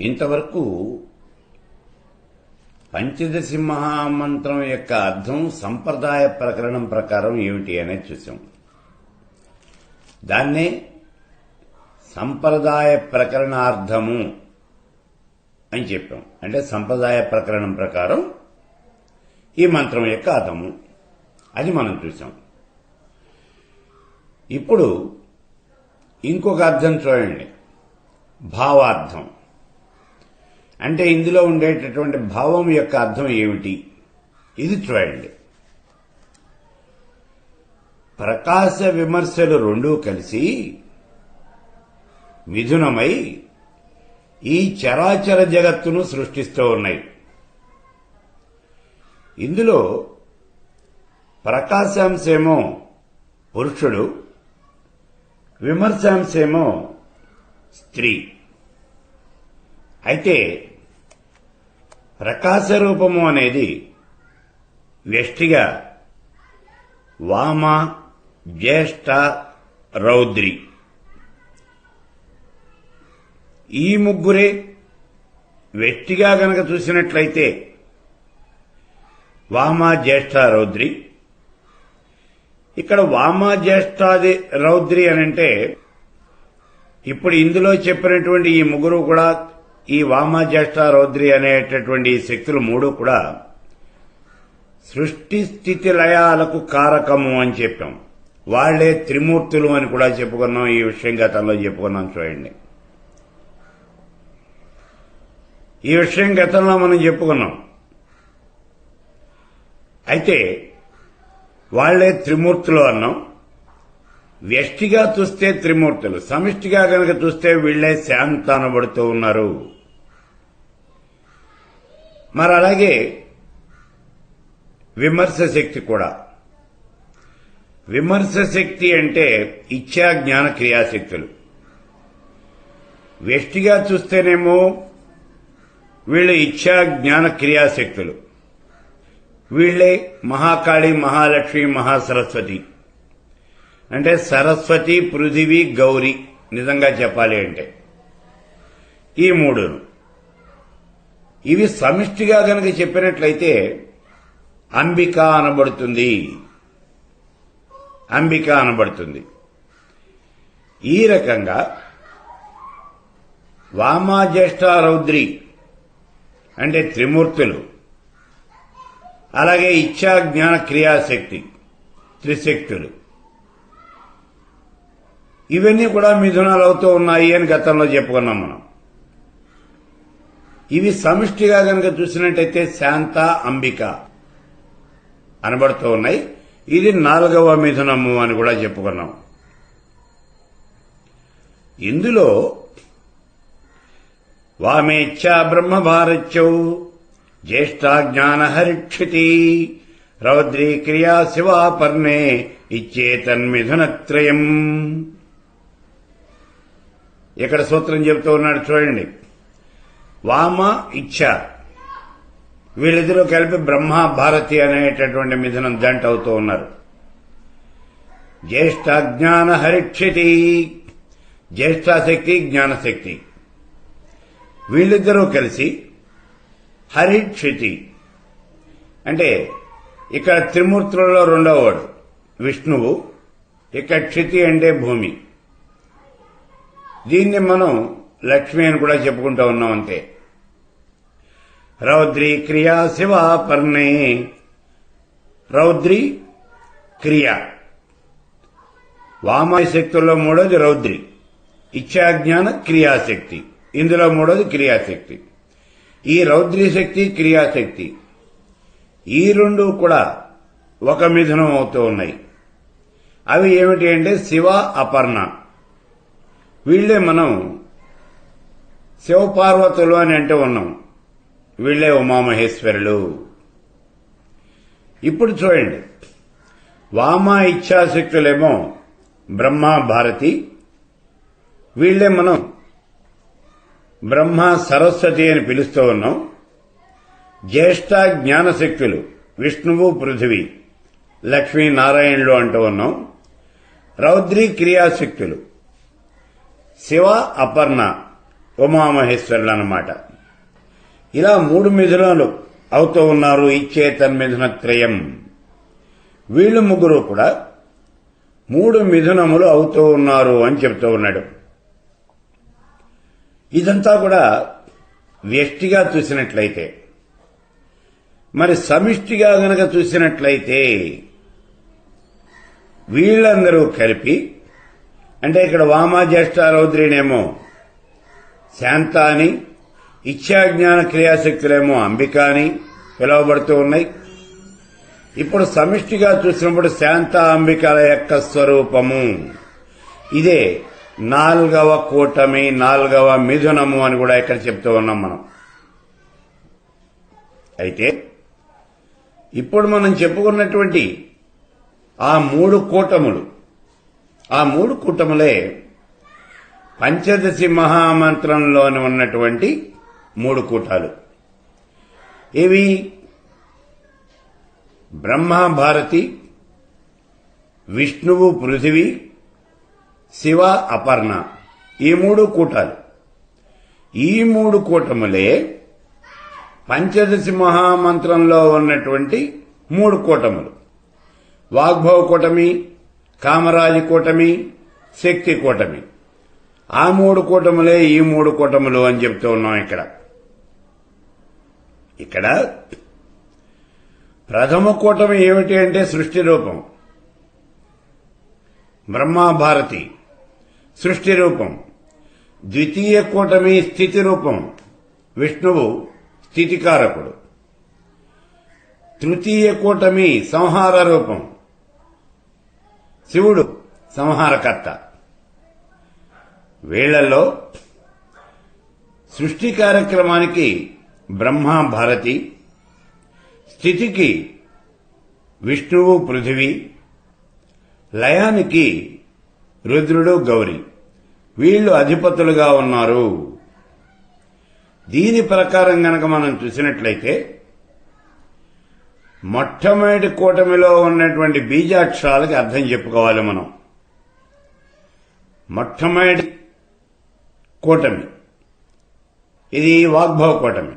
ఇంతవరకు పంచదశి మహామంత్రం యొక్క అర్థం సంప్రదాయ ప్రకరణం ప్రకారం ఏమిటి అనేది చూసాం. దాన్నే సంప్రదాయ ప్రకరణార్థము అని చెప్పాం. అంటే సంప్రదాయ ప్రకరణం ప్రకారం ఈ మంత్రం యొక్క అర్థము అది మనం చూసాం. ఇప్పుడు ఇంకొక అర్థం చూడండి, భావార్థం. అంటే ఇందులో ఉండేటటువంటి భావం యొక్క అర్థం ఏమిటి ఇది చూడండి. ప్రకాశ విమర్శలు రెండూ కలిసి మిథునమై ఈ చరాచర జగత్తును సృష్టిస్తూ ఉన్నాయి. ఇందులో ప్రకాశాంశేమో పురుషుడు, విమర్శాంశేమో స్త్రీ. అయితే ప్రకాశ రూపము అనేది వ్యష్టిగా వామ, జ్యేష్ఠ, రౌద్రి ఈ ముగ్గురే. వ్యష్టిగా గనక చూసినట్లయితే వామ, జ్యేష్ఠ, రౌద్రి. ఇక్కడ వామ, జ్యేష్ఠాది, రౌద్రి అనంటే ఇప్పుడు ఇందులో చెప్పినటువంటి ఈ ముగ్గురు కూడా, ఈ వామ, జ్యేష్ఠ, రౌద్రి అనేటటువంటి శక్తులు మూడు కూడా సృష్టి స్థితి లయాలకు కారకము అని చెప్పాం. వాళ్లే త్రిమూర్తులు అని కూడా చెప్పుకున్నాం. ఈ విషయం గతంలో చెప్పుకున్నాం. చూడండి, ఈ విషయం గతంలో మనం చెప్పుకున్నాం. అయితే వాళ్లే త్రిమూర్తులు అన్నాం. వ్యష్టిగా చూస్తే త్రిమూర్తులు, సమిష్టిగా కనుక చూస్తే వీళ్లే శాంత అనబడుతూ ఉన్నారు. మరి అలాగే విమర్శ శక్తి కూడా. విమర్శ శక్తి అంటే ఇచ్ఛా జ్ఞాన క్రియాశక్తులు. వ్యష్టిగా చూస్తేనేమో వీళ్ళు ఇచ్ఛా జ్ఞాన క్రియాశక్తులు. వీళ్లే మహాకాళి, మహాలక్ష్మి, మహాసరస్వతి. అంటే సరస్వతి, పృథివీ, గౌరీ నిజంగా చెప్పాలి అంటే ఈ మూడును. ఇవి సమిష్టిగా గనక చెప్పినట్లయితే అంబిక అనబడుతుంది. అంబిక అనబడుతుంది. ఈ రకంగా వామ, జ్యేష్ఠ, రౌద్రి అంటే త్రిమూర్తులు. అలాగే ఇచ్ఛా జ్ఞాన క్రియాశక్తి త్రిశక్తులు. ఇవన్నీ కూడా మిథునాలు అవుతూ ఉన్నాయి అని గతంలో చెప్పుకున్నాం మనం. ఇవి సమిష్టిగా కనుక చూసినట్టయితే శాంత, అంబిక అనబడుతూ ఉన్నాయి. ఇది 4వ మిథునము అని కూడా చెప్పుకున్నాం. ఇందులో వామేచ్ఛ బ్రహ్మభారత్యౌ జ్యేష్ఠా జ్ఞాన హరిక్షితి రౌద్రీ క్రియా శివాపర్ణే ఇచ్చేతన్మిథునత్రయం. ఇక్కడ సూత్రం చెబుతూ ఉన్నాడు చూడండి. వామ, ఇచ్ఛ వీళ్ళిద్దరూ కలిపి బ్రహ్మ, భారతి అనేటటువంటి మిథునం జంట అవుతూ ఉన్నారు. జ్యేష్ఠ జ్ఞాన హరిక్షితి, జ్యేష్ఠాశక్తి, జ్ఞానశక్తి వీళ్ళిద్దరూ కలిసి హరిక్షితి అంటే ఇక్కడ త్రిమూర్తులలో రెండవవాడు విష్ణువు. ఇక్కడ క్షితి అంటే భూమి. దీన్ని మనం లక్ష్మి అని కూడా చెప్పుకుంటూ ఉన్నాం. అంతే. రౌద్రీ క్రియా శివాపర్ణే. రౌద్రి క్రియ. వామాయ శక్తుల్లో మూడోది రౌద్రి, ఇచ్ఛాజ్ఞాన క్రియాశక్తి. ఇందులో మూడోది క్రియాశక్తి. ఈ రౌద్రీ శక్తి, క్రియాశక్తి ఈ రెండు కూడా ఒక మిథునం అవుతూ ఉన్నాయి. అవి ఏమిటి అంటే శివ, అపర్ణ. వీళ్లే మనం శివపార్వతులు అని అంటూ ఉన్నాం. వీళ్లే ఉమామహేశ్వరులు. ఇప్పుడు చూడండి, వామ, ఇచ్ఛాశక్తులేమో బ్రహ్మ, భారతి. వీళ్లే మనం బ్రహ్మ, సరస్వతి అని పిలుస్తూ ఉన్నాం. జ్యేష్ఠ జ్ఞానశక్తులు విష్ణువు, పృథివీ, లక్ష్మీ, నారాయణులు అంటూ ఉన్నాం. రౌద్రీ క్రియాశక్తులు శివ, అపర్ణ ఉమామహేశ్వరులు అన్నమాట. ఇలా 3 మిథునాలు అవుతూ ఉన్నారు. ఇచ్చే తన్మిథున త్రయం. వీళ్ళు ముగ్గురు కూడా 3 మిథునములు అవుతూ ఉన్నారు అని చెప్తూ ఉన్నాడు. ఇదంతా కూడా వ్యష్టిగా చూసినట్లయితే, మరి సమిష్టిగా గనక చూసినట్లయితే వీళ్ళందరూ కలిపి, అంటే ఇక్కడ వామాజ్యేష్ఠ రౌద్రినేమో శాంత అని, ఇచ్ఛాజ్ఞాన క్రియాశక్తులేమో అంబిక అని పిలువబడుతూ ఉన్నాయి. ఇప్పుడు సమిష్టిగా చూసినప్పుడు శాంత అంబికల యొక్క స్వరూపము ఇదే 4వ కూటమి, 4వ మిథునము అని కూడా ఇక్కడ చెప్తూ ఉన్నాం మనం. అయితే ఇప్పుడు మనం చెప్పుకున్నటువంటి ఆ 3 కూటములు, ఆ 3 కూటములే పంచదశి మహామంత్రంలోని ఉన్నటువంటి 3 కూటాలు. ఇవి బ్రహ్మ భారతి, విష్ణువు పృథివీ, శివ అపర్ణ, ఈ 3 కూటాలు. ఈ 3 కూటములే పంచదశి మహామంత్రంలో ఉన్నటువంటి 3 కూటములు. వాగ్భవ కూటమి, కామరాజి కూటమి, శక్తి కూటమి. ఆ 3 కూటములే ఈ 3 కూటములు అని చెప్తూ ఉన్నాం. ఇక్కడ ప్రథమ కూటమి ఏమిటి అంటే సృష్టి రూపం, బ్రహ్మభారతి సృష్టి రూపం. ద్వితీయ కూటమి స్థితి రూపం, విష్ణువు స్థితికారకుడు. తృతీయ కూటమి సంహార రూపం, శివుడు సంహారకర్త. వీళ్లలో సృష్టి కార్యక్రమానికి బ్రహ్మ భారతి, స్థితికి విష్ణువు పృథివీ, లయానికి రుద్రుడు గౌరీ, వీళ్లు అధిపతులుగా ఉన్నారు. దీని ప్రకారం గనక మనం చూసినట్లయితే మొట్టమొదటి కూటమిలో ఉన్నటువంటి బీజాక్షరాలకి అర్థం చెప్పుకోవాలి మనం. మొట్టమొదటి కూటమి ఇది వాగ్భవ కూటమి.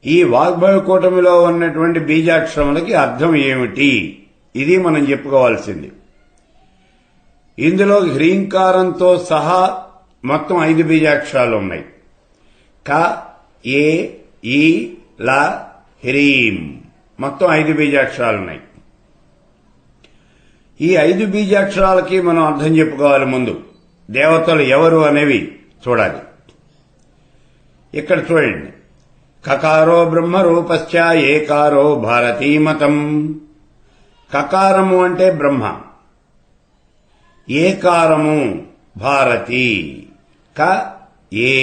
ఈ వాగ్భవ కూటమిలో ఉన్నటువంటి బీజాక్షరములకి అర్థం ఏమిటి, ఇది మనం చెప్పుకోవాల్సింది. ఇందులో హ్రీంకారంతో సహా మొత్తం 5 బీజాక్షరాలు ఉన్నాయి. క, ఏ, ఈ, ల, హ్రీం, మొత్తం 5 బీజాక్షరాలున్నాయి. ఈ 5 బీజాక్షరాలకి మనం అర్థం చెప్పుకోవాలి. ముందు దేవతలు ఎవరు అనేవి చూడాలి. ఇక్కడ చూడండి, కకారో బ్రహ్మరూపశ్చ ఏకారో భారతీమతం. కకారము అంటే బ్రహ్మ, ఏకారము భారతి, క ఏ.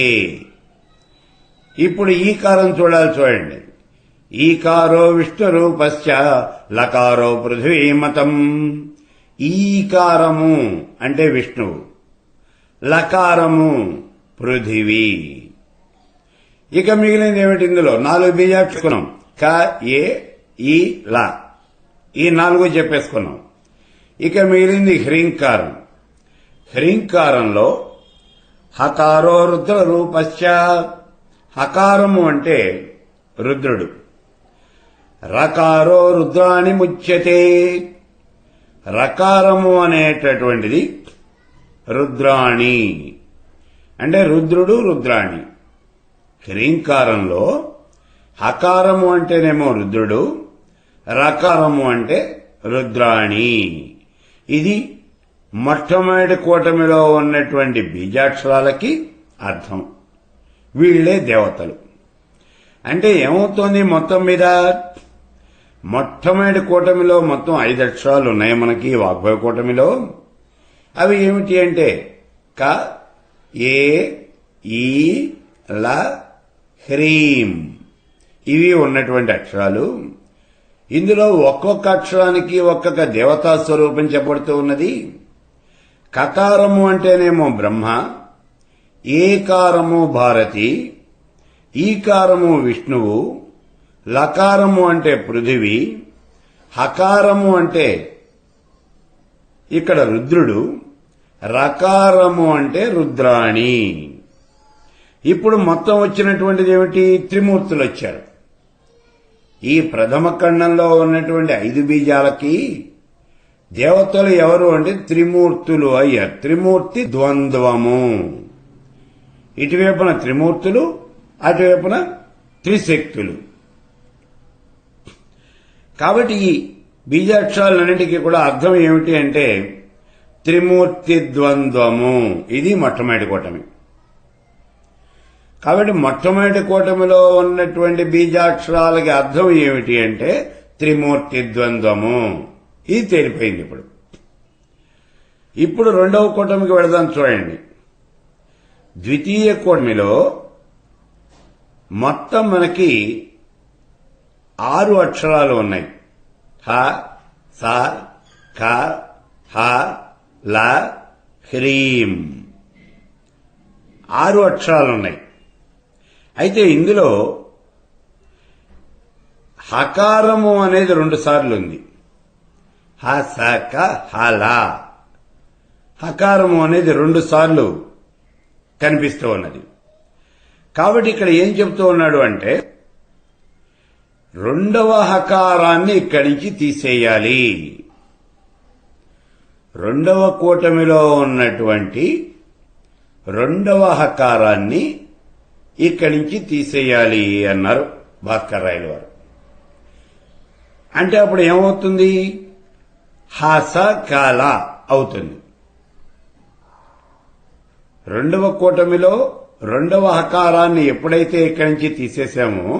ఇప్పుడు ఈకారం చూడాలి. చూడండి, ఈకారో విష్ణురూపశ్చ లకారో పృథ్వీమతం. ఈకారము అంటే విష్ణువు, లకారము పృథివీ. ఇక మిగిలింది ఏమిటి? ఇందులో 4 బీజాక్షరం, క, ఏ, ఈ, ల, ఈ 4 చెప్పేసుకున్నాం. ఇక మిగిలింది హ్రీంకారం. హ్రీంకారంలో హకారో రుద్ర రూపశ్చ. హకారము అంటే రుద్రుడు. రకారో రుద్రాణి ముచ్యతే. రకారము అనేటటువంటిది రుద్రాణి అంటే రుద్రుడు, రుద్రాణి. హ్రీంకారంలో హకారము అంటేనేమో రుద్రుడు, రకారము అంటే రుద్రాణి. ఇది మొట్టమొదటి కూటమిలో ఉన్నటువంటి బీజాక్షరాలకి అర్థం. వీళ్లే దేవతలు. అంటే ఏమవుతోంది మొత్తం మీద? మొట్టమొదటి కూటమిలో మొత్తం 5 అక్షరాలు ఉన్నాయి మనకి వాగ్భవ కూటమిలో. అవి ఏమిటి అంటే క, ఏ, ఈ, ల, హ్రీం, ఇవి ఉన్నటువంటి అక్షరాలు. ఇందులో ఒక్కొక్క అక్షరానికి ఒక్కొక్క దేవతా స్వరూపం చెప్పబడుతూ ఉన్నది. కకారము అంటేనేమో బ్రహ్మ, ఏకారము భారతి, ఈకారము విష్ణువు, లకారము అంటే పృథివీ, హకారము అంటే ఇక్కడ రుద్రుడు, రకారము అంటే రుద్రాణి. ఇప్పుడు మొత్తం వచ్చినటువంటిది ఏమిటి? త్రిమూర్తులు వచ్చారు. ఈ ప్రథమ ఖండంలో ఉన్నటువంటి 5 బీజాలకి దేవతలు ఎవరు అంటే త్రిమూర్తులు అయ్యారు. త్రిమూర్తి ద్వంద్వము. ఇటువైపున త్రిమూర్తులు, అటువైపున త్రిశక్తులు. కాబట్టి ఈ బీజాక్షరాలన్నింటికీ కూడా అర్థం ఏమిటి అంటే త్రిమూర్తి ద్వంద్వము. ఇది మొట్టమొదటి కూటమి. కాబట్టి మొట్టమొదటి కూటమిలో ఉన్నటువంటి బీజాక్షరాలకి అర్థం ఏమిటి అంటే త్రిమూర్తి ద్వంద్వము. ఇది తేలిపోయింది. ఇప్పుడు రెండవ కూటమికి వెళదాం. చూడండి, ద్వితీయ కూటమిలో మొత్తం మనకి 6 అక్షరాలు ఉన్నాయి. హ, స, క, హ, ల, హ్రీం. 6 అక్షరాలు ఉన్నాయి. అయితే ఇందులో హకారము అనేది 2 సార్లు ఉంది. హ, స, క, హ, ల. హకారము అనేది 2 సార్లు కనిపిస్తూ ఉన్నది. కాబట్టి ఇక్కడ ఏం చెప్తూ ఉన్నాడు అంటే రెండవ హకారాన్ని ఇక్కడి నుంచి తీసేయాలి. రెండవ కూటమిలో ఉన్నటువంటి రెండవ హకారాన్ని ఇక్కడి నుంచి తీసేయాలి అన్నారు భాస్కర్ రాయల వారు. అంటే అప్పుడు ఏమవుతుంది? హస కాల అవుతుంది. రెండవ కూటమిలో రెండవ హకారాన్ని ఎప్పుడైతే ఇక్కడి నుంచి తీసేసామో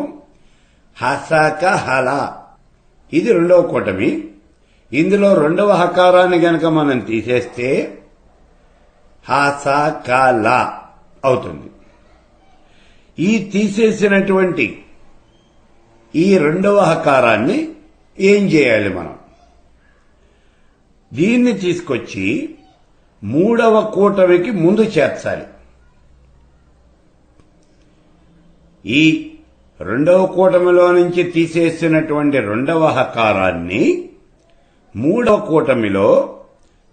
హసక హల, ఇది రెండవ కూటమి. ఇందులో రెండవ హకారాన్ని గనక మనం తీసేస్తే హసకల అవుతుంది. ఈ తీసేసినటువంటి ఈ రెండవ హకారాన్ని ఏం చేయాలి మనం? దీన్ని తీసుకొచ్చి మూడవ కూటమికి ముందు చేర్చాలి. ఈ రెండవ కూటమిలో నుంచి తీసేసినటువంటి రెండవ హకారాన్ని మూడవ కూటమిలో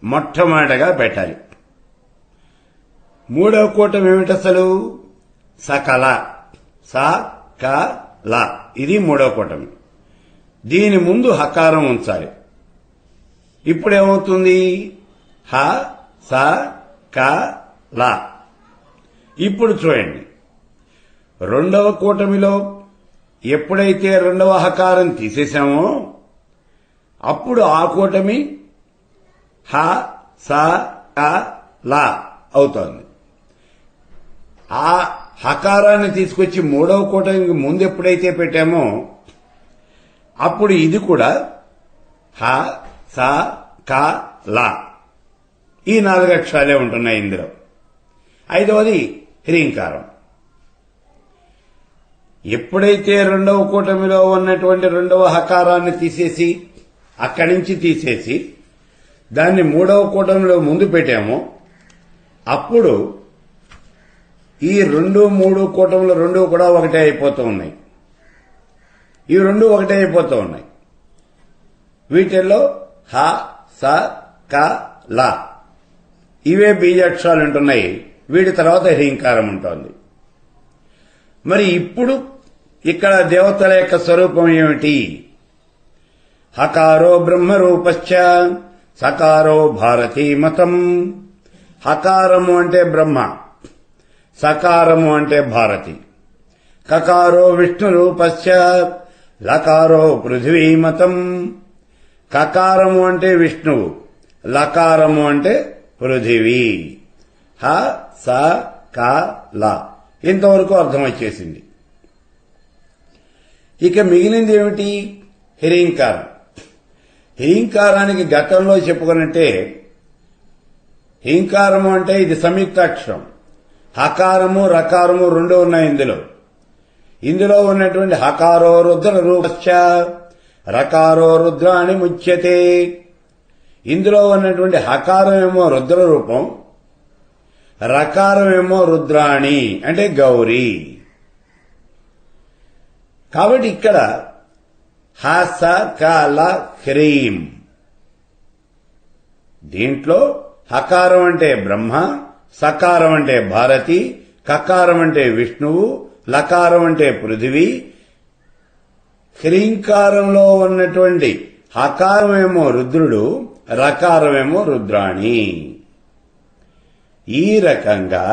మొట్టమొదటగా పెట్టాలి. మూడవ కూటమి ఏమిటి అసలు? సకల. స, క, ల. ఇది మూడవ కూటమి. దీని ముందు హకారం ఉంచాలి. ఇప్పుడేమవుతుంది? హ, స, క, ల. ఇప్పుడు చూడండి, రెండవ కూటమిలో ఎప్పుడైతే రెండవ హకారం తీసేశామో అప్పుడు ఆ కూటమి హ, స, క, ల అవుతోంది. ఆ హకారాన్ని తీసుకొచ్చి మూడవ కూటమికి ముందు ఎప్పుడైతే పెట్టామో అప్పుడు ఇది కూడా హ, స, క, ల. ఈ 4 అక్షరాలే ఉంటున్నాయి ఇందులో. ఐదవది హ్రీంకారం. ఎప్పుడైతే రెండవ కూటమిలో ఉన్నటువంటి రెండవ హకారాన్ని తీసేసి అక్కడి నుంచి తీసేసి దాన్ని మూడవ కూటమిలో ముందు పెట్టామో అప్పుడు ఈ 2, 3 కూటములు 2 కూడా ఒకటే అయిపోతూ ఉన్నాయి. ఈ 2 ఒకటే అయిపోతూ ఉన్నాయి. వీటిల్లో హ, స, క, ల ఇవే బీజాక్షరాలు ఉంటున్నాయి. వీటి తర్వాత హ్రీంకారం ఉంటుంది. మరి ఇప్పుడు ఇక్కడ దేవతల యొక్క స్వరూపం ఏమిటి? హకారో బ్రహ్మరూపశ్చ సకారో భారతీ మతం. హకారము అంటే బ్రహ్మ, సకారము అంటే భారతి. కకారో విష్ణురూపశ్చ లకారో పృథివీమతం. కకారము అంటే విష్ణువు, లకారము అంటే పృథివీ. హ, స, క, ల. ఇంతవరకు అర్థం వచ్చేసింది. ఇక మిగిలింది ఏమిటి? హ్రీంకారం. హ్రీంకారానికి గతంలో చెప్పుకున్నట్టే హ్రీంకారము అంటే ఇది సంయుక్తాక్షరం. హకారము రకారము 2 ఉన్నాయి ఇందులో ఉన్నటువంటి హకారో రుద్ర రూపశ్చ రకారో రుద్రాణి ముచ్యతే. ఇందులో ఉన్నటువంటి హకారమేమో రుద్ర రూపం, రకారమేమో రుద్రాణి అంటే గౌరీ. కాబట్టి ఇక్కడ హ, స, క, ల, హ్రీం. దీంట్లో హకారం అంటే బ్రహ్మ, సకారం అంటే భారతి, కకారం అంటే విష్ణువు, లకారం అంటే పృథివీ, హ్రీంకారంలో ఉన్నటువంటి హకారమేమో రుద్రుడు, రకారమేమో రుద్రాణి. ఈ రకంగా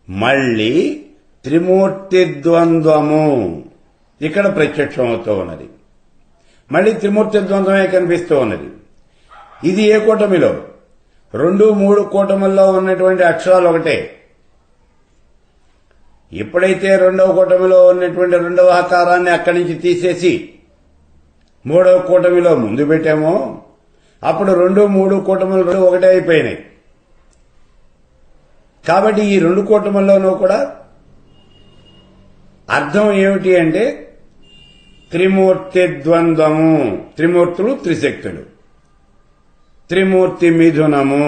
మళ్ళీ త్రిమూర్తి ద్వంద్వము ఇక్కడ ప్రత్యక్షమవుతూ ఉన్నది. మళ్ళీ త్రిమూర్తి ద్వంద్వమే కనిపిస్తూ ఉన్నది. ఇది ఏ కూటమిలో? 2, 3 కూటముల్లో ఉన్నటువంటి అక్షరాలు ఒకటే. ఎప్పుడైతే 2వ కూటమిలో ఉన్నటువంటి 2వ హకారాన్ని అక్కడి నుంచి తీసేసి 3వ కూటమిలో ముందు పెట్టామో అప్పుడు 2, 3 కూటములు 2 ఒకటే అయిపోయినాయి. కాబట్టి ఈ 2 కూటముల్లోనూ కూడా అర్థం ఏమిటి అంటే త్రిమూర్తి ద్వంద్వము, త్రిమూర్తులు త్రిశక్తులు, త్రిమూర్తి మిథునము.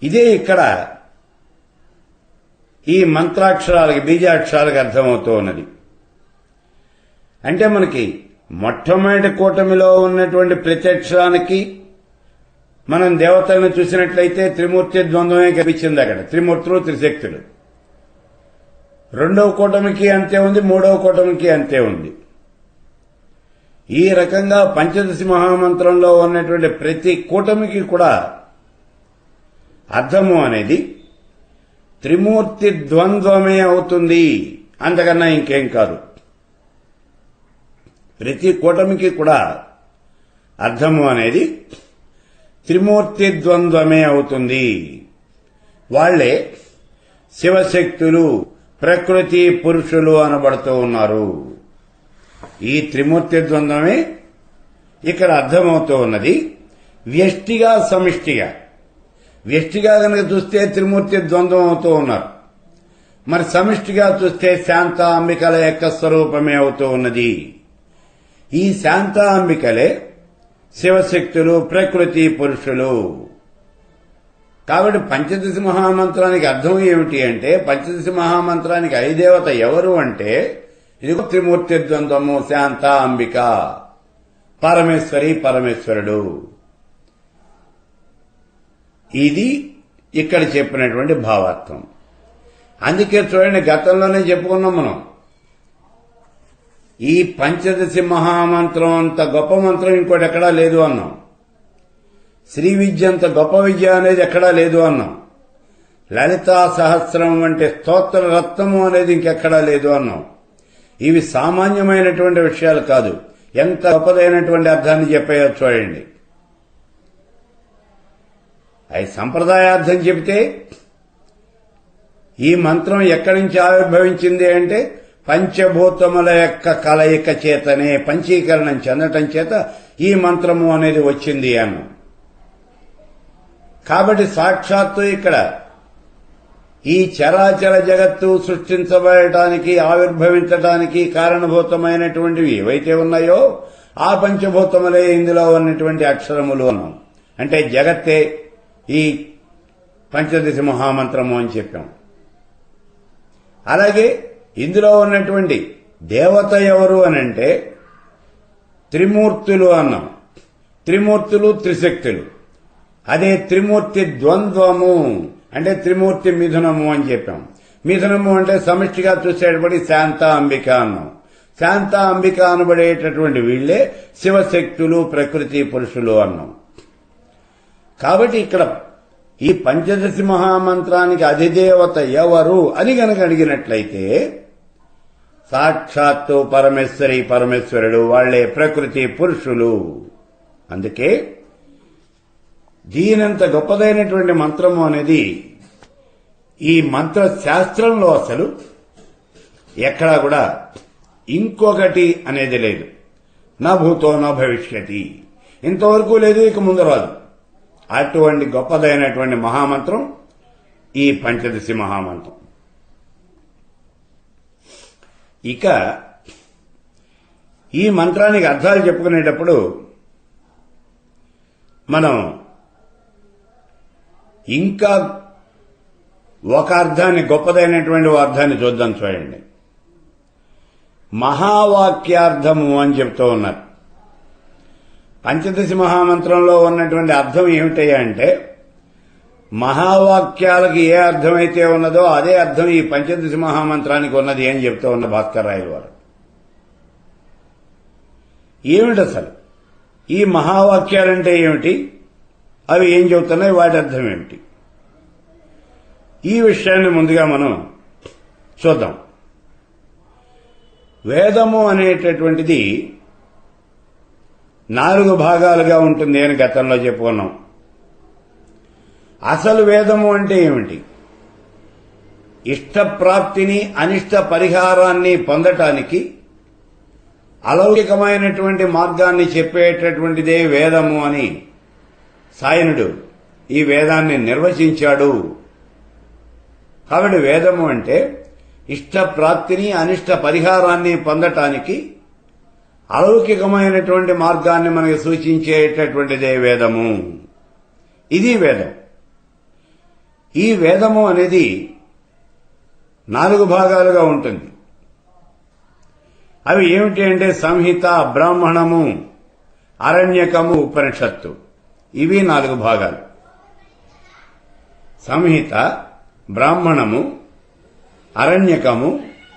ఇదే ఇక్కడ ఈ మంత్రాక్షరాలకి, బీజాక్షరాలకు అర్థమవుతూ ఉన్నది. అంటే మనకి మొట్టమొదటి కూటమిలో ఉన్నటువంటి ప్రతి అక్షరానికి మనం దేవతలను చూసినట్లయితే త్రిమూర్తి ద్వంద్వమే కనిపించింది అక్కడ, త్రిమూర్తులు త్రిశక్తులు. 2వ కూటమికి అంతే ఉంది, 3వ కూటమికి అంతే ఉంది. ఈ రకంగా పంచదశి మహామంత్రంలో ఉన్నటువంటి ప్రతి కూటమికి కూడా అర్థము అనేది త్రిమూర్తి ద్వంద్వమే అవుతుంది, అంతకన్నా ఇంకేం కాదు. ప్రతి కూటమికి కూడా అర్థము అనేది త్రిమూర్తి ద్వంద్వమే అవుతుంది. వాళ్లే శివశక్తులు, ప్రకృతి పురుషులు అనబడుతూ ఉన్నారు. ఈ త్రిమూర్తి ద్వంద్వమే ఇక్కడ అర్థమవుతూ ఉన్నది. వ్యష్టిగా సమిష్టిగా, వ్యష్టిగా కనుక చూస్తే త్రిమూర్తి ద్వంద్వం అవుతూ ఉన్నారు. మరి సమిష్టిగా చూస్తే శాంత అంబికల యొక్క స్వరూపమే అవుతూ ఉన్నది. ఈ శాంత అంబికలే శివశక్తులు, ప్రకృతి పురుషులు. కాబట్టి పంచదశి మహామంత్రానికి అర్థం ఏమిటి అంటే, పంచదశి మహామంత్రానికి అధిదేవత ఎవరు అంటే ఇదిగో త్రిమూర్తి ద్వంద్వము, శాంత అంబిక, పరమేశ్వరి పరమేశ్వరుడు. ఇది ఇక్కడ చెప్పినటువంటి భావార్థం. అందుకే చూడండి, గతంలోనే చెప్పుకున్నాం మనం, ఈ పంచదశి మహామంత్రం అంత గొప్ప మంత్రం ఇంకోటి ఎక్కడా లేదు అన్నాం. శ్రీ విద్య అంత గొప్ప విద్య అనేది ఎక్కడా లేదు అన్నాం. లలితా సహస్రం వంటి స్తోత్ర రత్నము అనేది ఇంకెక్కడా లేదు అన్నాం. ఇవి సామాన్యమైనటువంటి విషయాలు కాదు, ఎంత గొప్పదైనటువంటి అర్థాన్ని చెప్పాయో చూడండి. అవి సంప్రదాయార్థం చెబితే ఈ మంత్రం ఎక్కడి నుంచి ఆవిర్భవించింది అంటే పంచభూతముల యొక్క కలయిక చేతనే, పంచీకరణం చెందటం చేత ఈ మంత్రము అనేది వచ్చింది అన్నాం. కాబట్టి సాక్షాత్తు ఇక్కడ ఈ చరాచర జగత్తు సృష్టించబడటానికి, ఆవిర్భవించడానికి కారణభూతమైనటువంటివి ఏవైతే ఉన్నాయో ఆ పంచభూతములే ఇందులో ఉన్నటువంటి అక్షరములు అన్నాం. అంటే జగత్తే ఈ పంచదశి మహామంత్రము అని చెప్పాం. అలాగే ఇందులో ఉన్నటువంటి దేవత ఎవరు అనంటే త్రిమూర్తులు అన్నాం. త్రిమూర్తులు త్రిశక్తులు. అదే త్రిమూర్తి ద్వంద్వము అంటే త్రిమూర్తి మిథునము అని చెప్పాం. మిథునము అంటే సమిష్టిగా చూసేటప్పటి శాంత అంబిక అన్నాం. శాంత అంబిక అనబడేటటువంటి వీళ్లే శివశక్తులు, ప్రకృతి పురుషులు అన్నాం. కాబట్టి ఇక్కడ ఈ పంచదశి మహామంత్రానికి అధిదేవత ఎవరు అని గనక అడిగినట్లయితే సాక్షాత్తు పరమేశ్వరి పరమేశ్వరుడు, వాళ్లే ప్రకృతి పురుషులు. అందుకే దీనంత గొప్పదైనటువంటి మంత్రము అనేది ఈ మంత్ర శాస్త్రంలో అసలు ఎక్కడా కూడా ఇంకొకటి అనేది లేదు. నా భూతో నా భవిష్యతి, ఇంతవరకు లేదు, ఇక ముందు రాదు. అటువంటి గొప్పదైనటువంటి మహామంత్రం ఈ పంచదశి మహామంత్రం. ఇక ఈ మంత్రానికి అర్థాలు చెప్పుకునేటప్పుడు మనం ఇంకా ఒక అర్థాన్ని, గొప్పదైనటువంటి అర్థాన్ని చూద్దాం. చూడండి, మహావాక్యార్థము అని చెప్తూ ఉన్నారు. పంచదశి మహామంత్రంలో ఉన్నటువంటి అర్థం ఏమిటయ్యా అంటే మహావాక్యాలకి ఏ అర్థమైతే ఉన్నదో అదే అర్థం ఈ పంచదశ మహామంత్రానికి ఉన్నది అని చెప్తూ ఉన్న భాస్కర్ రాయలు వారు. ఏమిటి అసలు ఈ మహావాక్యాలంటే ఏమిటి, అవి ఏం చెబుతున్నాయి, వాటి అర్థం ఏమిటి, ఈ విషయాన్ని ముందుగా మనం చూద్దాం. వేదము అనేటటువంటిది 4 భాగాలుగా ఉంటుంది అని గతంలో చెప్పుకున్నాం. అసలు వేదము అంటే ఏమిటి? ఇష్టప్రాప్తిని అనిష్ట పరిహారాన్ని పొందటానికి అలౌకికమైనటువంటి మార్గాన్ని చెప్పేటటువంటిదే వేదము అని సాయనుడు ఈ వేదాన్ని నిర్వచించాడు. కాబట్టి వేదము అంటే ఇష్టప్రాప్తిని అనిష్ట పరిహారాన్ని పొందటానికి అలౌకికమైనటువంటి మార్గాన్ని మనకు సూచించేటటువంటిదే వేదము. ఇది వేదం. ఈ వేదము అనేది 4 భాగాలుగా ఉంటుంది. అవి ఏమిటి అంటే సంహిత, బ్రాహ్మణము, అరణ్యకము, ఉపనిషత్తు. ఇవి 4 భాగాలు. సంహిత, బ్రాహ్మణము, అరణ్యకము,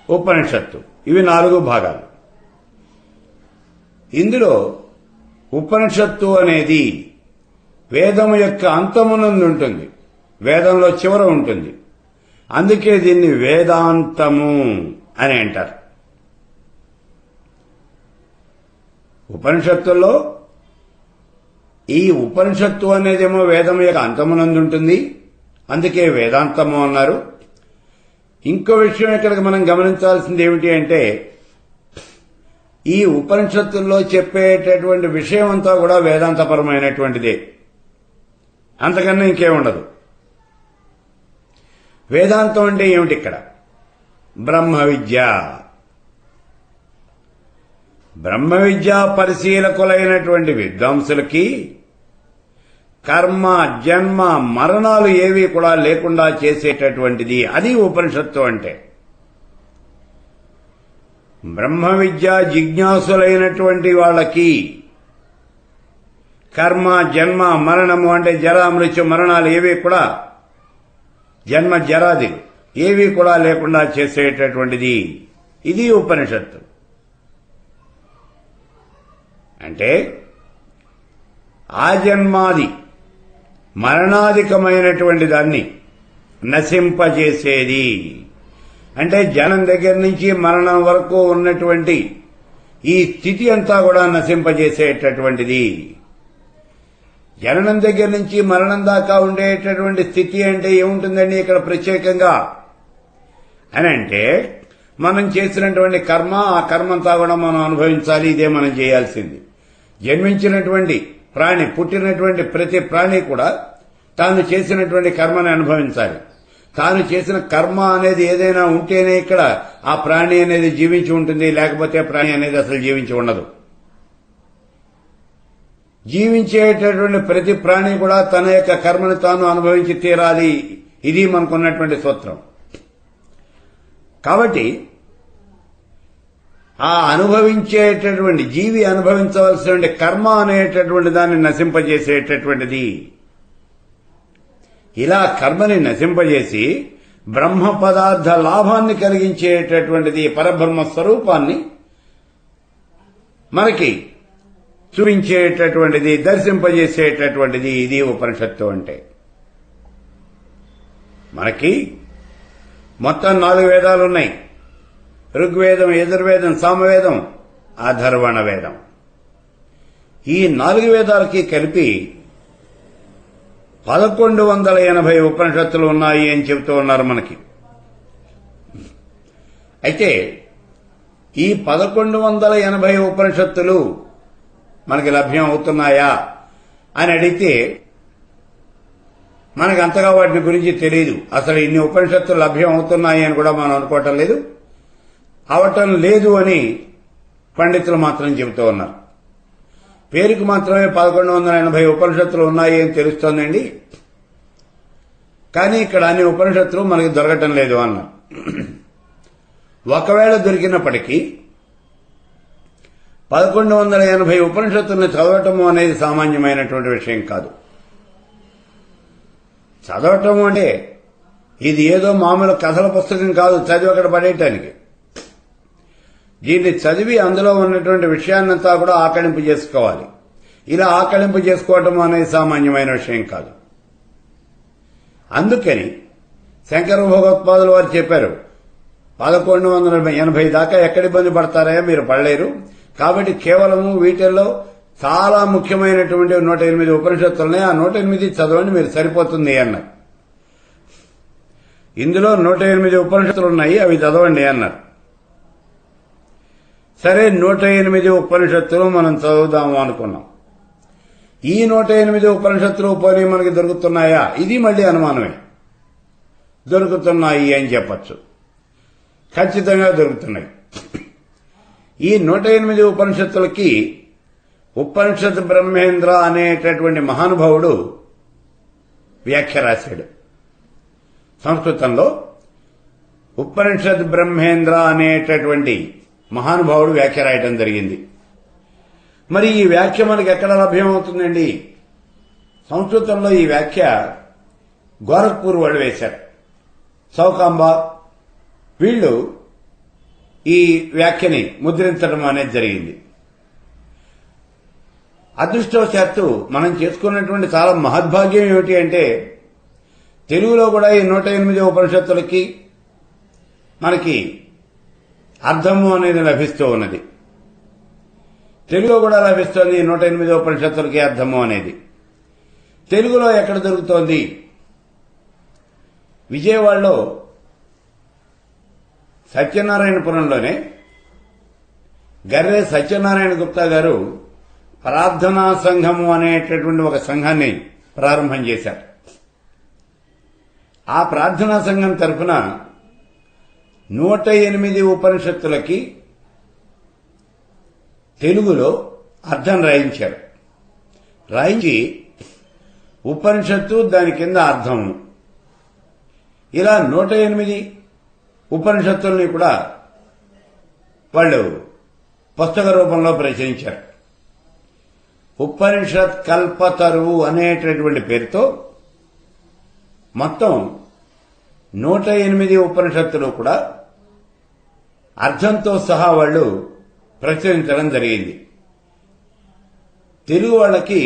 ఉపనిషత్తు. ఇవి 4 భాగాలు. ఇందులో ఉపనిషత్తు అనేది వేదము యొక్క అంతమునందు ఉంటుంది, వేదంలో చివర ఉంటుంది. అందుకే దీన్ని వేదాంతము అని అంటారు. ఉపనిషత్తుల్లో ఈ ఉపనిషత్తు అనేదేమో వేదం యొక్క అంతమునందు ఉంటుంది, అందుకే వేదాంతము అన్నారు. ఇంకో విషయం ఇక్కడికి మనం గమనించాల్సింది ఏమిటి అంటే ఈ ఉపనిషత్తుల్లో చెప్పేటటువంటి విషయం అంతా కూడా వేదాంతపరమైనటువంటిదే, అంతకన్నా ఇంకేముండదు. వేదాంతం అంటే ఏమిటి? ఇక్కడ బ్రహ్మ విద్య. బ్రహ్మ విద్యా పరిశీలకులైనటువంటి విద్వాంసులకి కర్మ, జన్మ, మరణాలు ఏవి కూడా లేకుండా చేసేటటువంటిది అది ఉపనిషత్తు అంటే. బ్రహ్మ విద్యా జిజ్ఞాసులైనటువంటి వాళ్ళకి కర్మ, జన్మ, మరణము అంటే జరా, మృత్యు, మరణాలు ఏవి కూడా, జన్మ జరాది ఏవి కూడా లేకుండా చేసేటటువంటిది ఇది ఉపనిషత్తు. అంటే ఆ జన్మాది మరణాధికమైనటువంటి దాన్ని నశింపజేసేది. అంటే జనం దగ్గర నుంచి మరణం వరకు ఉన్నటువంటి ఈ స్థితి అంతా కూడా నశింపజేసేటటువంటిది. జననం దగ్గర నుంచి మరణం దాకా ఉండేటటువంటి స్థితి అంటే ఏముంటుందండి ఇక్కడ ప్రత్యేకంగా అని అంటే మనం చేసినటువంటి కర్మ, ఆ కర్మంతా కూడా మనం అనుభవించాలి. ఇదే మనం చేయాల్సింది. జన్మించినటువంటి ప్రాణి, పుట్టినటువంటి ప్రతి ప్రాణి కూడా తాను చేసినటువంటి కర్మని అనుభవించాలి. తాను చేసిన కర్మ అనేది ఏదైనా ఉంటేనే ఇక్కడ ఆ ప్రాణి అనేది జీవించి ఉంటుంది, లేకపోతే ప్రాణి అనేది అసలు జీవించి ఉండదు. జీవించేటటువంటి ప్రతి ప్రాణి కూడా తన యొక్క కర్మను తాను అనుభవించి తీరాలి. ఇది మనకున్నటువంటి సూత్రం. కాబట్టి ఆ అనుభవించేటటువంటి జీవి అనుభవించవలసినటువంటి కర్మ అనేటటువంటి దాన్ని నశింపజేసేటటువంటిది. ఇలా కర్మని నశింపజేసి బ్రహ్మ పదార్థ లాభాన్ని కలిగించేటటువంటిది, పరబ్రహ్మ స్వరూపాన్ని మనకి చూపించేటటువంటిది, దర్శింపజేసేటటువంటిది ఇది ఉపనిషత్తు అంటే. మనకి మొత్తం 4 వేదాలు ఉన్నాయి. ఋగ్వేదం, యజుర్వేదం, సామవేదం, అథర్వణ వేదం. ఈ 4 వేదాలకి కలిపి 1180 ఉపనిషత్తులు ఉన్నాయి అని చెబుతూ ఉన్నారు మనకి. అయితే ఈ 1180 ఉపనిషత్తులు మనకి లభ్యం అవుతున్నాయా అని అడిగితే మనకు అంతగా వాటిని గురించి తెలియదు. అసలు ఇన్ని ఉపనిషత్తులు లభ్యం అవుతున్నాయి అని కూడా మనం అనుకోవటం లేదు. అవటం లేదు అని పండితులు మాత్రం చెబుతూ ఉన్నారు. పేరుకు మాత్రమే 1180 ఉపనిషత్తులు ఉన్నాయి అని తెలుస్తోందండి, కానీ ఇక్కడ అన్ని ఉపనిషత్తులు మనకి దొరకటం లేదు అన్నారు. ఒకవేళ దొరికినప్పటికీ 1180 ఉపనిషత్తుల్ని చదవటము అనేది సామాన్యమైనటువంటి విషయం కాదు. చదవటం అంటే ఇది ఏదో మామూలు కథల పుస్తకం కాదు చదివి అక్కడ పడేయటానికి. దీన్ని చదివి అందులో ఉన్నటువంటి విషయాన్నంతా కూడా ఆకళింపు చేసుకోవాలి. ఇలా ఆకళింపు చేసుకోవటం అనేది సామాన్యమైన విషయం కాదు. అందుకని శంకర భగవత్పాదులు వారు చెప్పారు, 1180 దాకా ఎక్కడ ఇబ్బంది పడతారా, మీరు పడలేరు. కాబట్టి కేవలము వీటిల్లో చాలా ముఖ్యమైనటువంటి 108 ఉపనిషత్తులున్నాయి, ఆ 108 చదవండి మీరు సరిపోతుంది అన్నారు. ఇందులో 108 ఉపనిషత్తులు ఉన్నాయి, అవి చదవండి అన్నారు. సరే, 108 ఉపనిషత్తులు మనం చదువుదాము అనుకున్నాం. ఈ 108 ఉపనిషత్తులు పోనీ మనకి దొరుకుతున్నాయా? ఇది మళ్ళీ అనుమానమే. దొరుకుతున్నాయి అని చెప్పచ్చు, ఖచ్చితంగా దొరుకుతున్నాయి. ఈ 108 ఉపనిషత్తులకి ఉపనిషత్ బ్రహ్మేంద్ర అనేటటువంటి మహానుభావుడు వ్యాఖ్య రాశాడు. సంస్కృతంలో ఉపనిషత్ బ్రహ్మేంద్ర అనేటటువంటి మహానుభావుడు వ్యాఖ్య రాయటం జరిగింది. మరి ఈ వ్యాఖ్య మనకి ఎక్కడ లభ్యమవుతుందండి? సంస్కృతంలో ఈ వ్యాఖ్య గోరఖ్పూర్ వాళ్ళు వేశారు. సౌకాంబ వీళ్ళు ఈ వ్యాఖ్యని ముద్రించడం అనేది జరిగింది. అదృష్టవశాత్తు మనం చేసుకున్నటువంటి చాలా మహద్భాగ్యం ఏమిటి అంటే, తెలుగులో కూడా ఈ 108 ఉపనిషత్తులకి మనకి అర్థము అనేది లభిస్తూ ఉన్నది. తెలుగులో కూడా లభిస్తోంది ఈ 108 ఉపనిషత్తులకి అర్థము అనేది. తెలుగులో ఎక్కడ దొరుకుతోంది? విజయవాడలో సత్యనారాయణపురంలోనే గర్రె సత్యనారాయణ గుప్తా గారు ప్రార్థనా సంఘము అనేటటువంటి ఒక సంఘాన్ని ప్రారంభం చేశారు. ఆ ప్రార్థనా సంఘం తరఫున 108 ఉపనిషత్తులకి తెలుగులో అర్థం రాయించారు. రాయించి ఉపనిషత్తు దాని కింద అర్థము, ఇలా 108 ఉపనిషత్తుల్ని కూడా వాళ్ళు పుస్తక రూపంలో ప్రచురించారు. ఉపనిషత్ కల్పతరువు అనేటటువంటి పేరుతో మొత్తం 108 ఉపనిషత్తులు కూడా అర్థంతో సహా వాళ్ళు ప్రచురించడం జరిగింది. తెలుగు వాళ్ళకి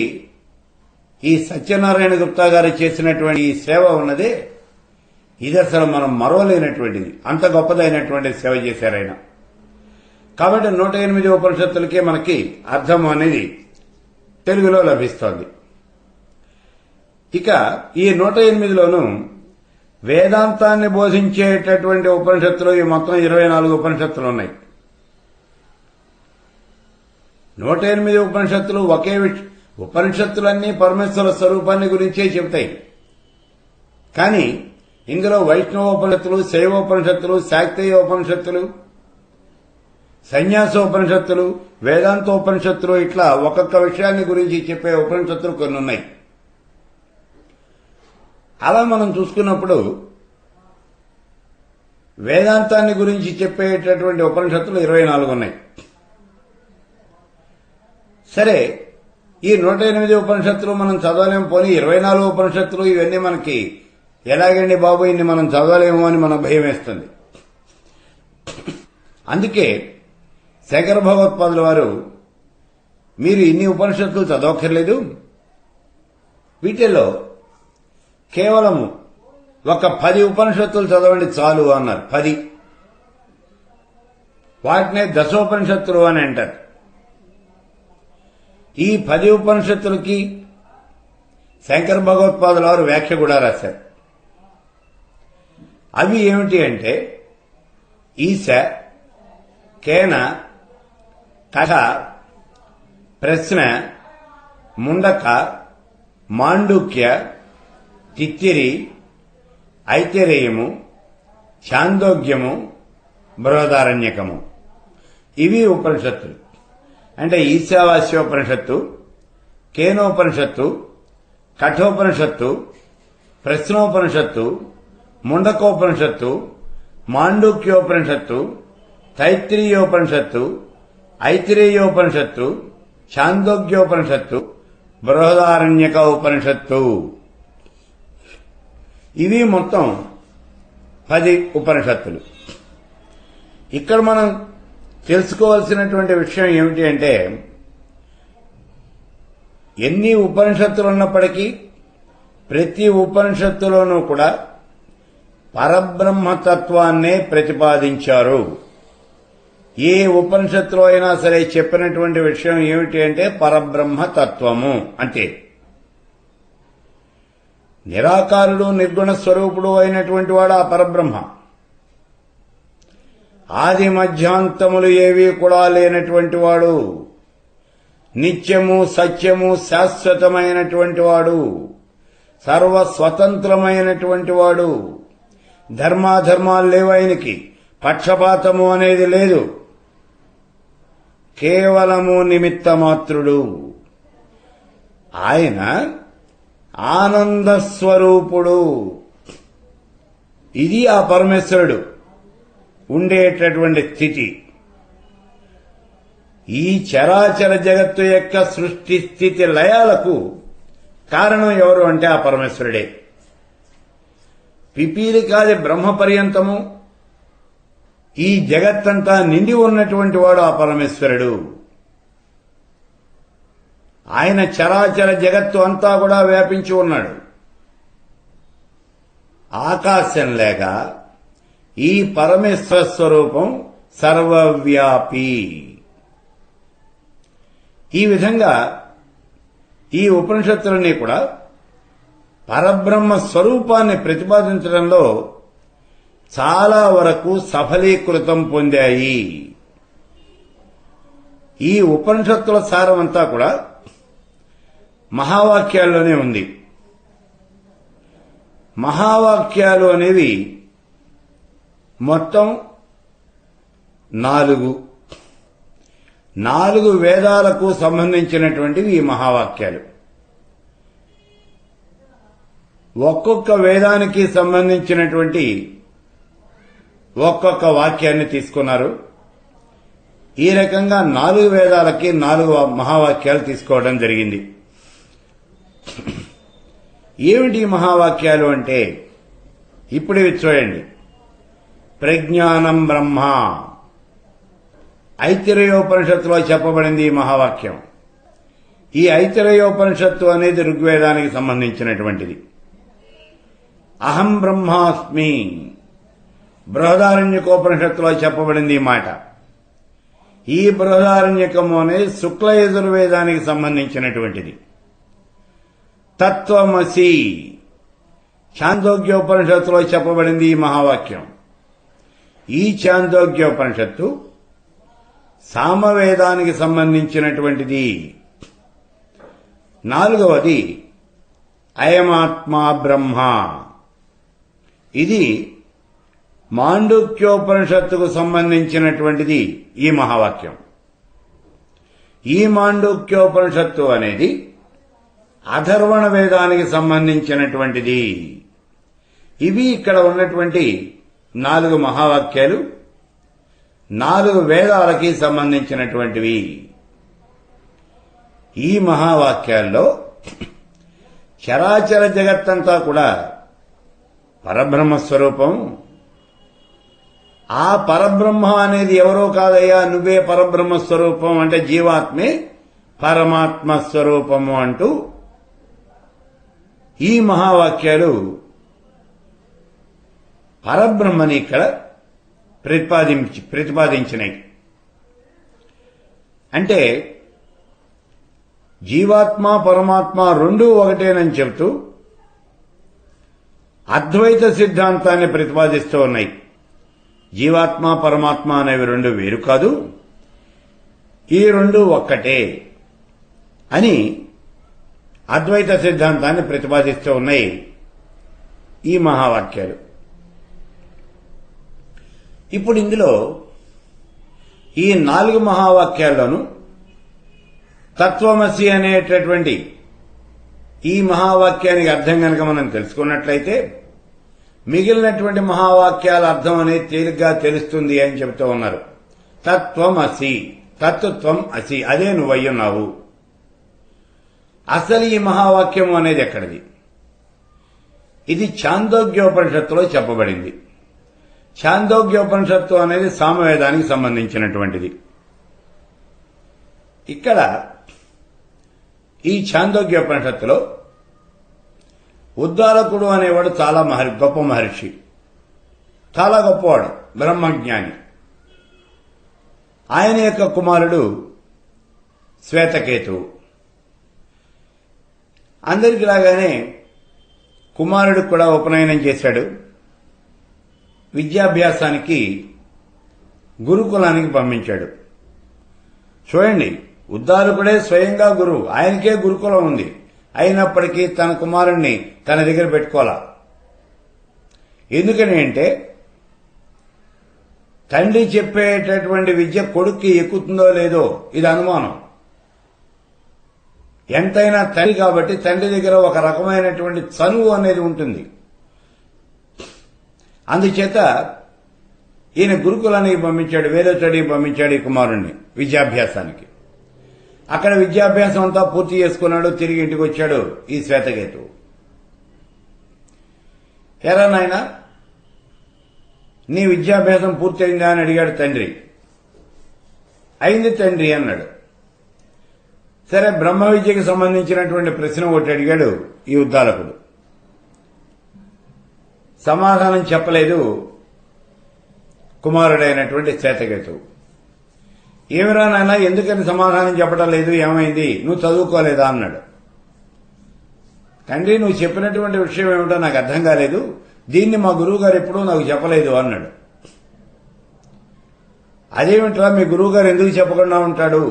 ఈ సత్యనారాయణ గుప్తా గారు చేసినటువంటి ఈ సేవ ఉన్నదే, ఇది అసలు మనం మరవలేనటువంటిది. అంత గొప్పదైనటువంటి సేవ చేశారు ఆయన. కాబట్టి 108 ఉపనిషత్తులకే మనకి అర్థం అనేది తెలుగులో లభిస్తోంది. ఇక ఈ 108లోనూ వేదాంతాన్ని బోధించేటటువంటి ఉపనిషత్తులు ఈ మొత్తం 24 ఉపనిషత్తులు ఉన్నాయి. 108 ఉపనిషత్తులు ఒకే ఉపనిషత్తులన్నీ పరమేశ్వర స్వరూపాన్ని గురించే చెబుతాయి. కానీ ఇందులో వైష్ణవోపనిషత్తులు, శైవోపనిషత్తులు, శాక్తేయోపనిషత్తులు, సన్యాసోపనిషత్తులు, వేదాంతోపనిషత్తులు, ఇట్లా ఒక్కొక్క విషయాన్ని గురించి చెప్పే ఉపనిషత్తులు కొన్ని ఉన్నాయి. అలా మనం చూసుకున్నప్పుడు వేదాంతాన్ని గురించి చెప్పేటటువంటి ఉపనిషత్తులు 24 ఉన్నాయి. సరే, ఈ 108 ఉపనిషత్తులు మనం చదవలేము, పోనీ 24 ఉపనిషత్తులు ఇవన్నీ మనకి ఎలాగండి బాబు, ఇన్ని మనం చదవలేము అని మనకు భయం వేస్తుంది. అందుకే శంకర భగవత్పాదుల వారు, మీరు ఇన్ని ఉపనిషత్తులు చదవక్కర్లేదు, వీటిల్లో కేవలం ఒక 10 ఉపనిషత్తులు చదవండి చాలు అన్నారు. 10. వాటినే దశోపనిషత్తులు అని అంటారు. ఈ 10 ఉపనిషత్తులకి శంకర భగవత్పాదుల వారు వ్యాఖ్య కూడా రాశారు. అవి ఏమిటి అంటే, ఈశ, కేన, కథ, ప్రశ్న, ముండక, మాండుక్య, తిత్తిరి, ఐతిరేయము, ఛాందోగ్యము, బృహదారణ్యకము. ఇవి ఉపనిషత్తులు. అంటే ఈశావాస్యోపనిషత్తు, కేనోపనిషత్తు, కఠోపనిషత్తు, ప్రశ్నోపనిషత్తు, ముండకోపనిషత్తు, మాండూక్యోపనిషత్తు, తైత్రీయోపనిషత్తు, ఐతిరేయోపనిషత్తు, ఛాందోగ్యోపనిషత్తు, బృహదారణ్యక ఉపనిషత్తు. ఇవి మొత్తం 10 ఉపనిషత్తులు. ఇక్కడ మనం తెలుసుకోవాల్సినటువంటి విషయం ఏమిటి అంటే, ఎన్ని ఉపనిషత్తులు ఉన్నప్పటికీ ప్రతి ఉపనిషత్తులోనూ కూడా పరబ్రహ్మతత్వాన్నే ప్రతిపాదించారు. ఏ ఉపనిషత్తులో అయినా సరే చెప్పినటువంటి విషయం ఏమిటి అంటే పరబ్రహ్మతత్వము అంటే. నిరాకారుడు నిర్గుణ స్వరూపుడు అయినటువంటి వాడు ఆ పరబ్రహ్మ. ఆది మధ్యాంతములు ఏవీ కూడా లేనటువంటి వాడు, నిత్యము సత్యము శాశ్వతమైనటువంటి వాడు, సర్వస్వతంత్రమైనటువంటి వాడు. ధర్మాధర్మాలు లేవు ఆయనకి, పక్షపాతము అనేది లేదు, కేవలము నిమిత్త మాత్రుడు. ఆయన ఆనంద స్వరూపుడు. ఇది ఆ పరమేశ్వరుడు ఉండేటటువంటి స్థితి. ఈ చరాచర జగత్తు యొక్క సృష్టి స్థితి లయాలకు కారణం ఎవరు అంటే ఆ పరమేశ్వరుడే. పిపీలికాది బ్రహ్మ పర్యంతము ఈ జగత్తంతా నిండి ఉన్నటువంటి వాడు ఆ పరమేశ్వరుడు. ఆయన చరాచర జగత్తు అంతా కూడా వ్యాపించి ఉన్నాడు. ఆకాశం లేక ఈ పరమేశ్వర స్వరూపం సర్వవ్యాపి. ఈ విధంగా ఈ ఉపనిషత్తులన్నీ కూడా పరబ్రహ్మ స్వరూపాన్ని ప్రతిపాదించడంలో చాలా వరకు సఫలీకృతం పొందాయి. ఈ ఉపనిషత్తుల సారమంతా కూడా మహావాక్యాల్లోనే ఉంది. మహావాక్యాలు అనేవి మొత్తం 4 వేదాలకు సంబంధించినటువంటివి ఈ మహావాక్యాలు. ఒక్కొక్క వేదానికి సంబంధించినటువంటి ఒక్కొక్క వాక్యాన్ని తీసుకున్నారు. ఈ రకంగా 4 వేదాలకి 4 మహావాక్యాలు తీసుకోవడం జరిగింది. ఏమిటి మహావాక్యాలు అంటే ఇప్పుడు ఇవి చూడండి. ప్రజ్ఞానం బ్రహ్మ, ఐతిరేయోపనిషత్తులో చెప్పబడింది ఈ మహావాక్యం. ఈ ఐతిరేయోపనిషత్తు అనేది ఋగ్వేదానికి సంబంధించినటువంటిది. అహం బ్రహ్మాస్మి, బృహదారణ్యకోపనిషత్తులో చెప్పబడింది ఈ మాట. ఈ బృహదారణ్యకము అనేది శుక్ల యజుర్వేదానికి సంబంధించినటువంటిది. తత్వమసి, ఛాందోగ్యోపనిషత్తులో చెప్పబడింది ఈ మహావాక్యం. ఈ ఛాందోగ్యోపనిషత్తు సామవేదానికి సంబంధించినటువంటిది. 4వది అయమాత్మా బ్రహ్మ, ఇది మాండూక్యోపనిషత్తుకు సంబంధించినటువంటిది ఈ మహావాక్యం. ఈ మాండూక్యోపనిషత్తు అనేది అథర్వణ వేదానికి సంబంధించినటువంటిది. ఇవి ఇక్కడ ఉన్నటువంటి 4 మహావాక్యాలు 4 వేదాలకి సంబంధించినటువంటివి. ఈ మహావాక్యాల్లో చరాచర జగత్తంతా కూడా పరబ్రహ్మస్వరూపం. ఆ పరబ్రహ్మ అనేది ఎవరో కాదయ్యా, నువ్వే పరబ్రహ్మస్వరూపం అంటే జీవాత్మే పరమాత్మ స్వరూపము అంటూ ఈ మహావాక్యాలు పరబ్రహ్మని ఇక్కడ ప్రతిపాదించినాయి. అంటే జీవాత్మ పరమాత్మ రెండూ ఒకటేనని చెబుతూ అద్వైత సిద్ధాంతాన్ని ప్రతిపాదిస్తూ ఉన్నాయి. జీవాత్మ పరమాత్మ అనేవి 2 వేరు కాదు, ఈ 2 ఒక్కటే అని అద్వైత సిద్ధాంతాన్ని ప్రతిపాదిస్తూ ఉన్నాయి ఈ మహావాక్యాలు. ఇప్పుడు ఇందులో ఈ 4 మహావాక్యాల్లోనూ తత్వమసి అనేటటువంటి ఈ మహావాక్యానికి అర్థం కనుక మనం తెలుసుకున్నట్లయితే మిగిలినటువంటి మహావాక్యాల అర్థం అనేది తేలిగ్గా తెలుస్తుంది అని చెబుతూ ఉన్నారు. తత్వమసి, తత్వం అసి, అదే నువ్వయ్యున్నావు. అసలు ఈ మహావాక్యము అనేది ఎక్కడిది? ఇది ఛాందోగ్యోపనిషత్తులో చెప్పబడింది. ఛాందోగ్యోపనిషత్తు అనేది సామవేదానికి సంబంధించినటువంటిది. ఇక్కడ ఈ ఛాందోగ్యోపనిషత్తులో ఉద్దాలకుడు అనేవాడు చాలా గొప్ప మహర్షి, చాలా గొప్పవాడు, బ్రహ్మజ్ఞాని. ఆయన యొక్క కుమారుడు శ్వేతకేతువు. అందరికిలాగానే కుమారుడు కూడా ఉపనయనం చేశాడు. విద్యాభ్యాసానికి గురుకులానికి పంపించాడు. చూడండి, ఉద్దాలకుడే స్వయంగా గురువు, ఆయనకే గురుకులం ఉంది. అయినప్పటికీ తన కుమారుణ్ణి తన దగ్గర పెట్టుకోవాలా. ఎందుకని అంటే తండ్రి చెప్పేటటువంటి విద్య కొడుక్కి ఎక్కుతుందో లేదో ఇది అనుమానం. ఎంతైనా తండ్రి కాబట్టి తండ్రి దగ్గర ఒక రకమైనటువంటి చనువు అనేది ఉంటుంది. అందుచేత ఈయన గురుకులానికి పంపించాడు, వేరే చోటికి పంపించాడు ఈ కుమారుణ్ణి విద్యాభ్యాసానికి. అక్కడ విద్యాభ్యాసం అంతా పూర్తి చేసుకున్నాడు. తిరిగి ఇంటికి వచ్చాడు ఈ శ్వేతకేతువు. ఎరా నాయనా, నీ విద్యాభ్యాసం పూర్తయిందా అని అడిగాడు తండ్రి. అయింది తండ్రి అన్నాడు. సరే, బ్రహ్మ విద్యకు సంబంధించినటువంటి ప్రశ్న ఒకటి అడిగాడు ఈ ఉద్దాలకుడు. సమాధానం చెప్పలేదు కుమారుడైనటువంటి శ్వేతకేతువు. ఏమిరా నాయనా, ఎందుకని సమాధానం చెప్పడం లేదు, ఏమైంది, నువ్వు చదువుకోలేదా అన్నాడు. తండ్రి, నువ్వు చెప్పినటువంటి విషయం ఏమిటో నాకు అర్థం కాలేదు, దీన్ని మా గురువు గారు ఎప్పుడూ నాకు చెప్పలేదు అన్నాడు. అదేమిట్రా, మీ గురువు గారు ఎందుకు చెప్పకుండా ఉంటాడు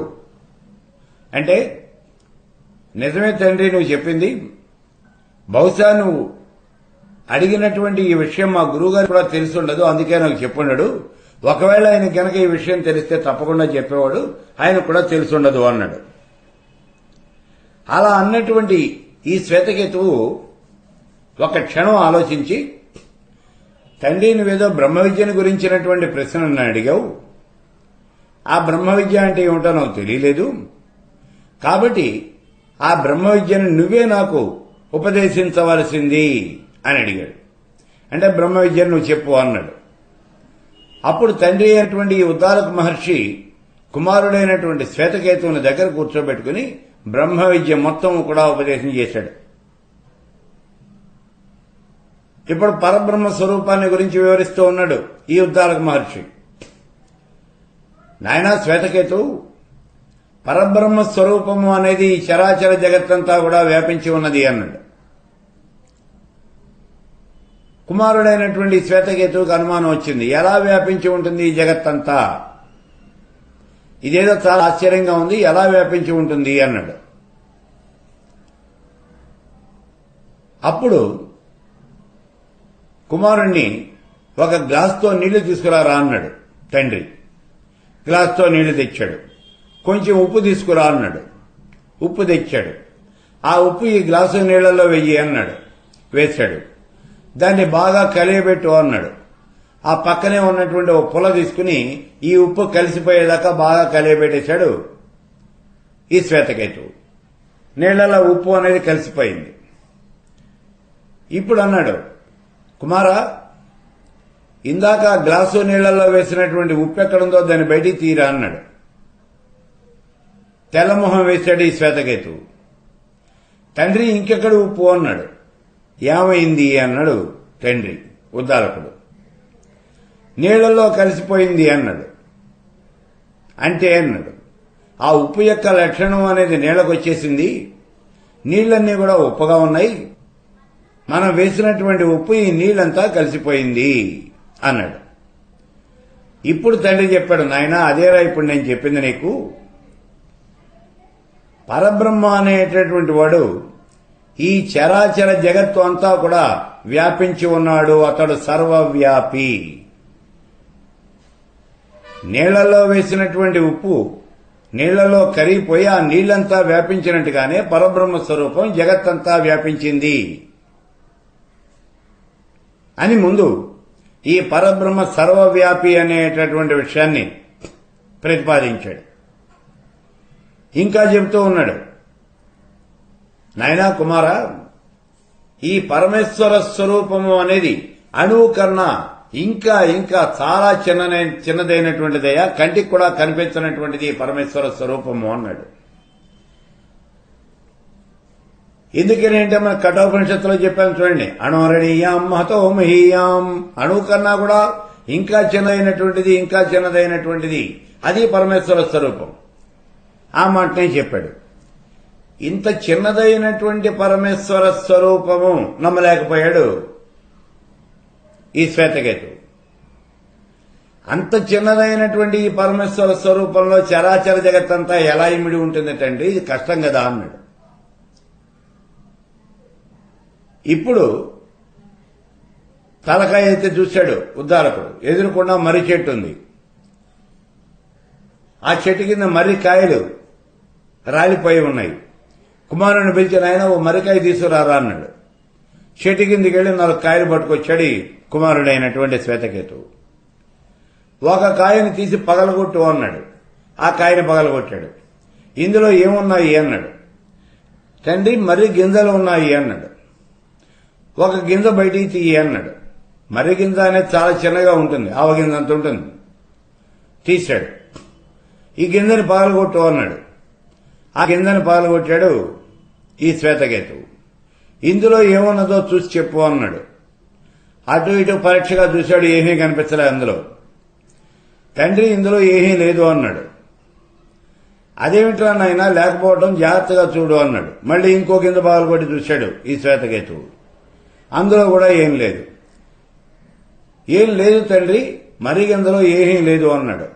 అంటే, నిజమే తండ్రి నువ్వు చెప్పింది, బహుశా నువ్వు అడిగినటువంటి ఈ విషయం మా గురువుగారు కూడా తెలిసి ఉండదు, అందుకే నాకు చెప్పుండడు. ఒకవేళ ఆయన కనుక ఈ విషయం తెలిస్తే తప్పకుండా చెప్పేవాడు, ఆయన కూడా తెలిసి ఉండదు అన్నాడు. అలా అన్నటువంటి ఈ శ్వేతకేతువు ఒక క్షణం ఆలోచించి, తండ్రి నువ్వేదో బ్రహ్మ విద్యను గురించినటువంటి ప్రశ్నను అడిగావు, ఆ బ్రహ్మ విద్య అంటే ఏమిటో నాకు తెలియలేదు, కాబట్టి ఆ బ్రహ్మ విద్యను నువ్వే నాకు ఉపదేశించవలసింది అని అడిగాడు. అంటే బ్రహ్మ విద్యను నువ్వు చెప్పు అన్నాడు. అప్పుడు తండ్రి అయినటువంటి ఈ ఉద్దాలక మహర్షి కుమారుడైనటువంటి శ్వేతకేతువుని దగ్గర కూర్చోబెట్టుకుని బ్రహ్మ విద్య మొత్తం కూడా ఉపదేశం చేశాడు. ఇప్పుడు పరబ్రహ్మ స్వరూపాన్ని గురించి వివరిస్తూ ఉన్నాడు ఈ ఉద్దాలక మహర్షి. నాయనా శ్వేతకేతు, పరబ్రహ్మ స్వరూపము అనేది ఈ చరాచర జగత్తంతా కూడా వ్యాపించి ఉన్నది అన్నాడు. కుమారుడైనటువంటి శ్వేతకేతువుకు అనుమానం వచ్చింది, ఎలా వ్యాపించి ఉంటుంది ఈ జగత్తంతా, ఇదేదో చాలా ఆశ్చర్యంగా ఉంది, ఎలా వ్యాపించి ఉంటుంది అన్నాడు. అప్పుడు కుమారుణ్ణి ఒక గ్లాస్తో నీళ్లు తీసుకురారా అన్నాడు తండ్రి. గ్లాస్తో నీళ్లు తెచ్చాడు. కొంచెం ఉప్పు తీసుకురా అన్నాడు. ఉప్పు తెచ్చాడు. ఆ ఉప్పు ఈ గ్లాసు నీళ్లలో వెయ్యి అన్నాడు. వేశాడు. దాన్ని బాగా కలియబెట్టు అన్నాడు. ఆ పక్కనే ఉన్నటువంటి ఒక పుల్ల తీసుకుని ఈ ఉప్పు కలిసిపోయేదాకా బాగా కలియబెట్టేశాడు ఈ శ్వేతకేతువు. నీళ్లలో ఉప్పు అనేది కలిసిపోయింది. ఇప్పుడు అన్నాడు, కుమారా, ఇందాక గ్లాసు నీళ్లలో వేసినటువంటి ఉప్పు ఎక్కడుందో దాన్ని బయటికి తీరా అన్నాడు. తెల్లమొహం వేశాడు ఈ శ్వేతకేతువు. తండ్రి, ఇంకెక్కడ ఉప్పు అన్నాడు. ఏమైంది అన్నాడు తండ్రి ఉద్దాలకుడు. నీళ్లలో కలిసిపోయింది అన్నాడు. అంటే అన్నాడు, ఆ ఉప్పు యొక్క లక్షణం అనేది నీళ్లకు వచ్చేసింది, నీళ్లన్నీ కూడా ఉప్పుగా ఉన్నాయి, మనం వేసినటువంటి ఉప్పు ఈ నీళ్లంతా కలిసిపోయింది అన్నాడు. ఇప్పుడు తండ్రి చెప్పాడు, నాయనా అదేరా ఇప్పుడు నేను చెప్పింది నీకు, పరబ్రహ్మ అనేటటువంటి వాడు ఈ చరాచర జగత్తు అంతా కూడా వ్యాపించి ఉన్నాడు, అతడు సర్వవ్యాపి. నీళ్లలో వేసినటువంటి ఉప్పు నీళ్లలో కరిగిపోయి ఆ నీళ్లంతా వ్యాపించినట్టుగానే పరబ్రహ్మ స్వరూపం జగత్తంతా వ్యాపించింది అని ముందు ఈ పరబ్రహ్మ సర్వవ్యాపి అనేటటువంటి విషయాన్ని ప్రతిపాదించాడు. ఇంకా చెబుతూ ఉన్నాడు, నాయనా కుమారా, ఈ పరమేశ్వర స్వరూపము అనేది అణువు కన్నా ఇంకా ఇంకా చాలా చిన్నదైనటువంటిదయ్యా, కంటికి కూడా కనిపించినటువంటిది పరమేశ్వర స్వరూపము అన్నాడు. ఎందుకనంటే మన కఠోపనిషత్తులో చెప్పాను చూడండి, అణోరణీయాం మహతో మహీయాం, అణువు కన్నా కూడా ఇంకా చిన్నదైనటువంటిది అది పరమేశ్వర స్వరూపం. ఆ మాటనే చెప్పాడు. ఇంత చిన్నదైనటువంటి పరమేశ్వర స్వరూపము నమ్మలేకపోయాడు ఈ శ్వేతకేతు. అంత చిన్నదైనటువంటి ఈ పరమేశ్వర స్వరూపంలో చరాచర జగత్తంతా ఎలా ఇమిడి ఉంటుందటండి, ఇది కష్టం కదా అన్నాడు. ఇప్పుడు తలకాయ అయితే చూశాడు ఉద్దాలకుడు, ఎదురుకుండా మర్రి చెట్టు ఉంది. ఆ చెట్టు కింద మర్రి కాయలు రాలిపోయి ఉన్నాయి. కుమారుని పిలిచిన ఆయన ఓ మర్రికాయ తీసుకురారా అన్నాడు. చెట్టు కిందికి వెళ్లి 4 కాయలు పట్టుకొచ్చాడు కుమారుడైనటువంటి శ్వేతకేతు. ఒక కాయని తీసి పగలగొట్టు అన్నాడు. ఆ కాయని పగలగొట్టాడు. ఇందులో ఏమున్నాయి అన్నాడు. తండ్రి మర్రి గింజలు ఉన్నాయి అన్నాడు. ఒక గింజ బయటికి తీయి అన్నాడు. మర్రి గింజ అనేది చాలా చిన్నగా ఉంటుంది, ఆవ గింజ అంత ఉంటుంది. తీశాడు. ఈ గింజని పగలగొట్టు అన్నాడు. ఆ గింజని పగలగొట్టాడు ఈ శ్వేతకేతు. ఇందులో ఏమున్నదో చూసి చెప్పు అన్నాడు. అటు ఇటు పరీక్షగా చూశాడు, ఏమీ కనిపించలేదు అందులో. తండ్రి ఇందులో ఏమీ లేదు అన్నాడు. అదేమిట్రా నాయనా లేకపోవడం, జాగ్రత్తగా చూడు అన్నాడు. మళ్ళీ ఇంకో గింజ పగలగొట్టి చూశాడు ఈ శ్వేతకేతు. అందులో కూడా ఏం లేదు. ఏం లేదు తండ్రి, మర్రి గింజలో ఏమీ లేదు అన్నాడు.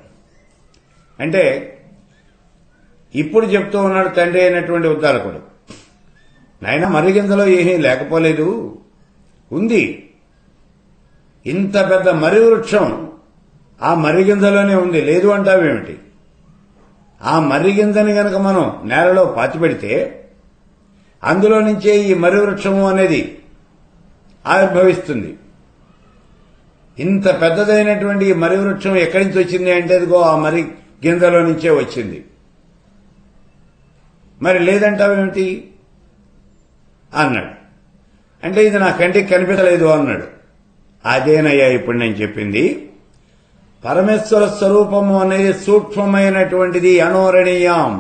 అంటే ఇప్పుడు చెప్తూ ఉన్నాడు తండ్రి అయినటువంటి ఉద్దాలకుడు, నాయన మర్రి గింజలో ఏమీ లేకపోలేదు, ఉంది. ఇంత పెద్ద మర్రి వృక్షం ఆ మర్రి గింజలోనే ఉంది, లేదు అంటావేమిటి? ఆ మర్రి గింజని గనక మనం నేలలో పాతిపెడితే అందులో నుంచే ఈ మర్రి వృక్షము అనేది ఆవిర్భవిస్తుంది. ఇంత పెద్దదైనటువంటి ఈ మర్రి వృక్షం ఎక్కడి నుంచి వచ్చింది అంటే అదిగో ఆ మర్రి గింజలో నుంచే వచ్చింది. మరి లేదంటావేమిటి అన్నాడు. అంటే ఇది నా కంటికి కనిపించలేదు అన్నాడు. అదేనయ్యా ఇప్పుడు నేను చెప్పింది. పరమేశ్వర స్వరూపము అనేది సూక్ష్మమైనటువంటిది, అణోరణీయం,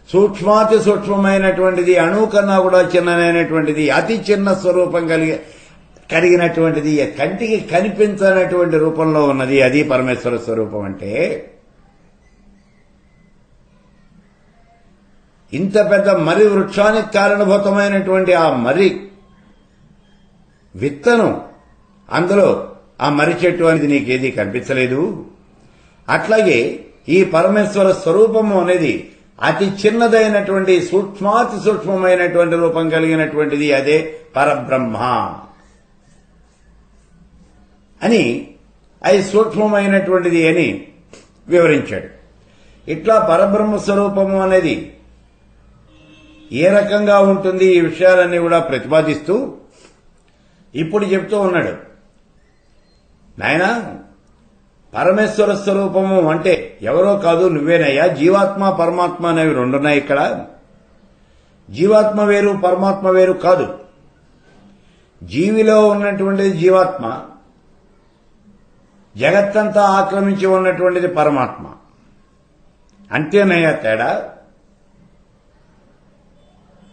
సూక్ష్మాతి సూక్ష్మమైనటువంటిది, అణువు కన్నా కూడా చిన్ననైనటువంటిది, అతి చిన్న స్వరూపం కలిగినటువంటిది, కంటికి కనిపించనటువంటి రూపంలో ఉన్నది. అది పరమేశ్వర స్వరూపం అంటే. ఇంత పెద్ద మర్రి వృక్షానికి కారణభూతమైనటువంటి ఆ మర్రి విత్తనం, అందులో ఆ మర్రి చెట్టు అనేది నీకేది కనిపించలేదు. అట్లాగే ఈ పరమేశ్వర స్వరూపము అనేది అతి చిన్నదైనటువంటి సూక్ష్మాతి సూక్ష్మమైనటువంటి రూపం కలిగినటువంటిది, అదే పరబ్రహ్మ అని, అది సూక్ష్మమైనటువంటిది అని వివరించాడు. ఇట్లా పరబ్రహ్మ స్వరూపము అనేది ఏ రకంగా ఉంటుంది, ఈ విషయాలన్నీ కూడా ప్రతిపాదిస్తూ ఇప్పుడు చెప్తూ ఉన్నాడు. నాయనా, పరమేశ్వర స్వరూపము అంటే ఎవరో కాదు, నువ్వేనయ్యా. జీవాత్మ పరమాత్మ అనేవి రెండున్నాయి ఇక్కడ. జీవాత్మ వేరు, పరమాత్మ వేరు కాదు. జీవిలో ఉన్నటువంటిది జీవాత్మ, జగత్తంతా ఆక్రమించి ఉన్నటువంటిది పరమాత్మ. అంతేనయ్యా తేడా.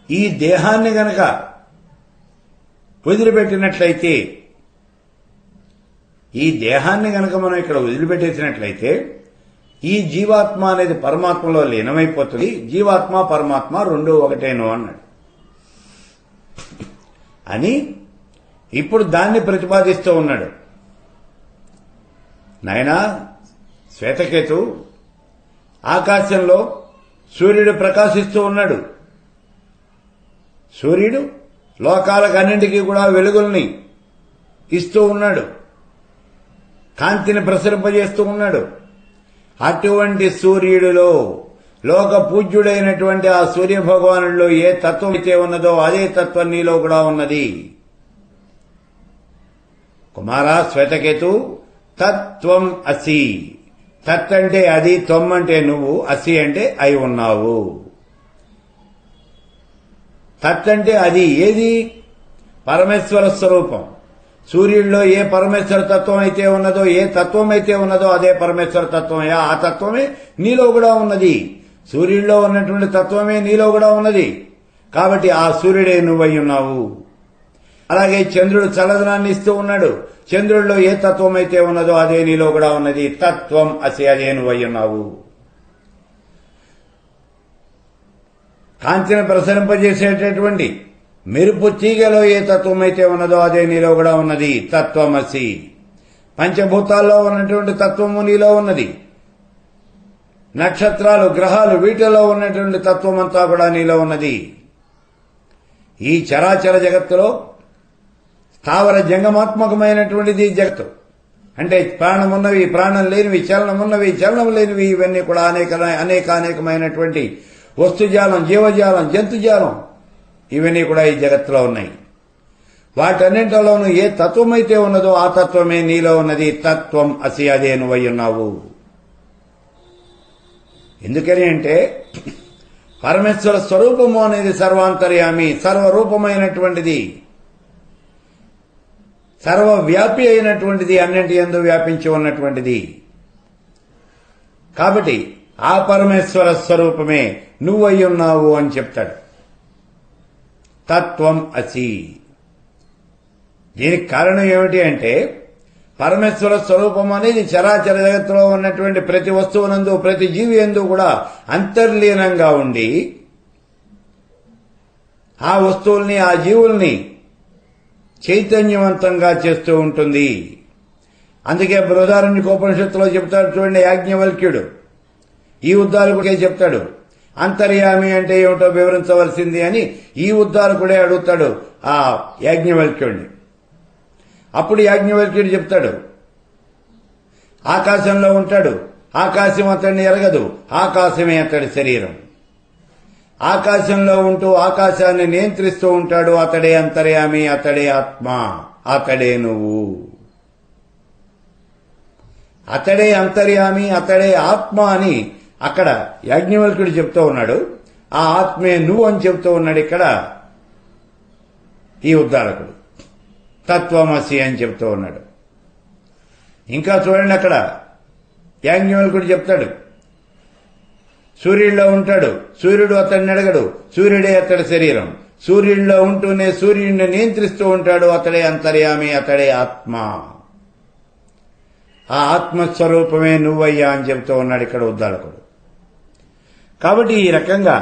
ఈ దేహాన్ని గనక వదిలిపెట్టినట్లయితే, ఈ దేహాన్ని గనక మనం ఇక్కడ వదిలిపెట్టేసినట్లయితే ఈ జీవాత్మ అనేది పరమాత్మలో లీనమైపోతుంది. జీవాత్మ పరమాత్మ రెండూ ఒకటేను అన్నాడు. అని ఇప్పుడు దాన్ని ప్రతిపాదిస్తూ ఉన్నాడు. నాయనా శ్వేతకేతు, ఆకాశంలో సూర్యుడు ప్రకాశిస్తూ ఉన్నాడు. సూర్యుడు లోకాలకన్నింటికీ కూడా వెలుగుల్ని ఇస్తూ ఉన్నాడు, కాంతిని ప్రసరింపజేస్తూ ఉన్నాడు. అటువంటి సూర్యుడిలో, లోక పూజ్యుడైనటువంటి ఆ సూర్య భగవానుడిలో ఏ తత్వం అయితే ఉన్నదో అదే తత్వం నీలో కూడా ఉన్నది. కుమారా శ్వేతకేతు, తత్వం అసి. తత్ అంటే అది, త్వం అంటే నువ్వు, అసి అంటే అయి ఉన్నావు. తత్ అంటే అది, ఏది? పరమేశ్వర స్వరూపం. సూర్యుడిలో ఏ పరమేశ్వర తత్వం అయితే ఉన్నదో, ఏ తత్వం అయితే ఉన్నదో అదే పరమేశ్వర తత్వం. ఆ తత్వమే నీలో కూడా ఉన్నది. సూర్యుడిలో ఉన్నటువంటి తత్వమే నీలో కూడా ఉన్నది. కాబట్టి ఆ సూర్యుడే నువ్వై ఉన్నావు. అలాగే చంద్రుడు చల్లదనాన్ని ఇస్తూ ఉన్నాడు. చంద్రుడిలో ఏ తత్వం అయితే ఉన్నదో అదే నీలో కూడా ఉన్నది. తత్వం అసి, అదే నువ్వై ఉన్నావు. కాంతిని ప్రసరింపజేసేటటువంటి మెరుపు తీగలో ఏ తత్వం అయితే ఉన్నదో అదే నీలో కూడా ఉన్నది. తత్వమసి. పంచభూతాల్లో ఉన్నటువంటి తత్వము నీలో ఉన్నది. నక్షత్రాలు, గ్రహాలు, వీటిలో ఉన్నటువంటి తత్వం అంతా కూడా నీలో ఉన్నది. ఈ చరాచర జగత్తులో స్థావర జంగమాత్మకమైనటువంటిది జగత్తు. అంటే ప్రాణమున్నవి, ప్రాణం లేనివి, చలనమున్నవి, చలనం లేనివి, ఇవన్నీ కూడా అనేకమైనటువంటి వస్తుజాలం, జీవజాలం, జంతుజాలం, ఇవన్నీ కూడా ఈ జగత్తులో ఉన్నాయి. వాటన్నింటిలోనూ ఏ తత్వమైతే ఉన్నదో ఆ తత్వమే నీలో ఉన్నది. తత్వం అసి, అదే నువ్వై ఉన్నావు. ఎందుకని అంటే పరమేశ్వర స్వరూపము అనేది సర్వాంతర్యామి, సర్వరూపమైనటువంటిది, సర్వవ్యాపి అయినటువంటిది, అన్నింటి యందు వ్యాపించి ఉన్నటువంటిది. కాబట్టి ఆ పరమేశ్వర స్వరూపమే నువ్వై ఉన్నావు అని చెప్తాడు. తత్వం అసి. దీనికి కారణం ఏమిటి అంటే పరమేశ్వర స్వరూపం అనేది చరాచర జగత్తులో ఉన్నటువంటి ప్రతి వస్తువునందు, ప్రతి జీవి యందు కూడా అంతర్లీనంగా ఉండి ఆ వస్తువుల్ని, ఆ జీవుల్ని చైతన్యవంతంగా చేస్తూ ఉంటుంది. అందుకే బృహదారణ్యకోపనిషత్తులో చెప్తాడు చూడండి, యాజ్ఞవల్క్యుడు ఈ ఉద్దాలకుడికే చెప్తాడు. అంతర్యామి అంటే ఏమిటో వివరించవలసింది అని ఈ ఉద్దాలకుడే అడుగుతాడు ఆ యాజ్ఞవల్క్యుడిని. అప్పుడు యాజ్ఞవల్క్యుడు చెప్తాడు, ఆకాశంలో ఉంటాడు, ఆకాశం అతడిని ఎరగదు, ఆకాశమే అతడి శరీరం. ఆకాశంలో ఉంటూ ఆకాశాన్ని నియంత్రిస్తూ ఉంటాడు, అతడే అంతర్యామి, అతడే ఆత్మ, అతడే నువ్వు. అతడే అంతర్యామి, అతడే ఆత్మ అని అక్కడ యాజ్ఞవల్క్యుడు చెప్తూ ఉన్నాడు. ఆ ఆత్మే నువ్వు అని చెప్తూ ఉన్నాడు ఇక్కడ ఈ ఉద్దాలకుడు. తత్వమసి అని చెప్తూ ఉన్నాడు. ఇంకా చూడండి, అక్కడ యాజ్ఞవల్క్యుడు చెప్తాడు, సూర్యుడిలో ఉంటాడు, సూర్యుడు అతడిని అడగడు, సూర్యుడే అతడి శరీరం. సూర్యుడిలో ఉంటూనే సూర్యుడిని నియంత్రిస్తూ ఉంటాడు, అతడే అంతర్యామి, అతడే ఆత్మ. ఆ ఆత్మస్వరూపమే నువ్వయ్యా అని చెబుతూ ఉన్నాడు ఇక్కడ ఉద్దాలకుడు. కాబట్టి ఈ రకంగా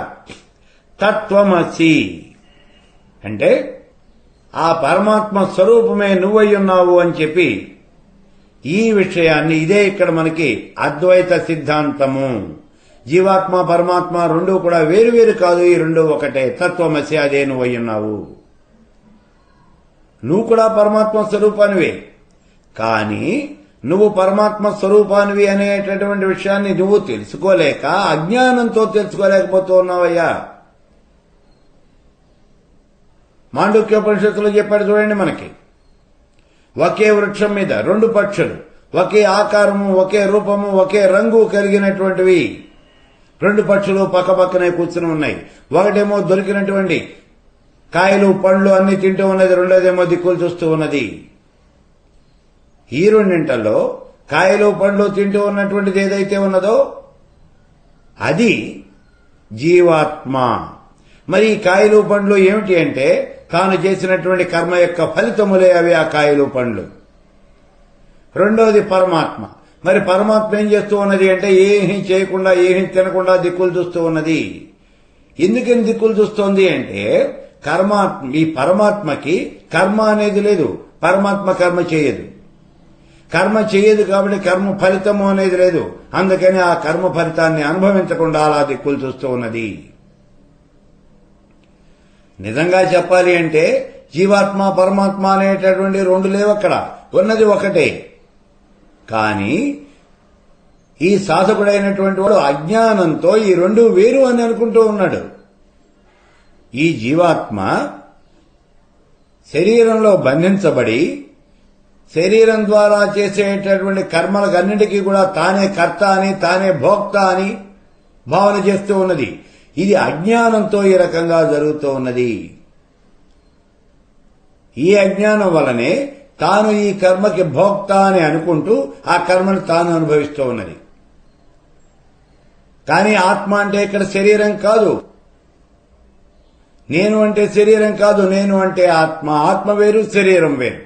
తత్వమసి అంటే ఆ పరమాత్మ స్వరూపమే నువ్వై ఉన్నావు అని చెప్పి ఈ విషయాన్ని, ఇదే ఇక్కడ మనకి అద్వైత సిద్ధాంతము. జీవాత్మ పరమాత్మ రెండూ కూడా వేరువేరు కాదు, ఈ రెండూ ఒకటే. తత్వమసి, అదే నువ్వై ఉన్నావు. నువ్వు కూడా పరమాత్మ స్వరూపానివే. కానీ నువ్వు పరమాత్మ స్వరూపానివి అనేటటువంటి విషయాన్ని నువ్వు తెలుసుకోలేక, అజ్ఞానంతో తెలుసుకోలేకపోతూ ఉన్నావయ్యా. మాండూక్యోపనిషత్తులో చెప్పాడు చూడండి, మనకి ఒకే వృక్షం మీద రెండు పక్షులు, ఒకే ఆకారము, ఒకే రూపము, ఒకే రంగు కలిగినటువంటివి రెండు పక్షులు పక్కపక్కనే కూర్చుని ఉన్నాయి. ఒకటేమో దొరికినటువంటి కాయలు, పండ్లు అన్ని తింటూ ఉన్నది, రెండోదేమో దిక్కులు చూస్తూ ఉన్నది. ఈ రెండింటల్లో కాయలు, పండ్లు తింటూ ఉన్నటువంటిది ఏదైతే ఉన్నదో అది జీవాత్మ. మరి ఈ కాయలు, పండ్లు ఏమిటి అంటే తాను చేసినటువంటి కర్మ యొక్క ఫలితములే అవి ఆ కాయలు, పండ్లు. రెండోది పరమాత్మ. మరి పరమాత్మ ఏం చేస్తూ ఉన్నది అంటే ఏమీ చేయకుండా, ఏమీ తినకుండా దిక్కులు చూస్తూ ఉన్నది. ఎందుకని దిక్కులు చూస్తోంది అంటే ఈ పరమాత్మకి కర్మ అనేది లేదు. పరమాత్మ కర్మ చేయదు. కర్మ చేయదు కాబట్టి కర్మ ఫలితము అనేది లేదు. అందుకని ఆ కర్మ ఫలితాన్ని అనుభవించకుండా అలా దిక్కులు చూస్తూ ఉన్నది. నిజంగా చెప్పాలి అంటే జీవాత్మ పరమాత్మ అనేటటువంటి రెండు లేవు అక్కడ, ఉన్నది ఒకటే. కానీ ఈ సాధకుడైనటువంటి వాడు అజ్ఞానంతో ఈ రెండు వేరు అని అనుకుంటూ ఉన్నాడు. ఈ జీవాత్మ శరీరంలో బంధించబడి శరీరం ద్వారా చేసేటటువంటి కర్మలకన్నిటికీ కూడా తానే కర్త అని, తానే భోక్త అని భావన చేస్తూ ఉన్నది. ఇది అజ్ఞానంతో ఈ రకంగా జరుగుతూ ఉన్నది. ఈ అజ్ఞానం వలనే తాను ఈ కర్మకి భోక్త అని అనుకుంటూ ఆ కర్మను తాను అనుభవిస్తూ ఉన్నది. కానీ ఆత్మ అంటే ఇక్కడ శరీరం కాదు. నేను అంటే శరీరం కాదు, నేను అంటే ఆత్మ. ఆత్మ వేరు, శరీరం వేరు.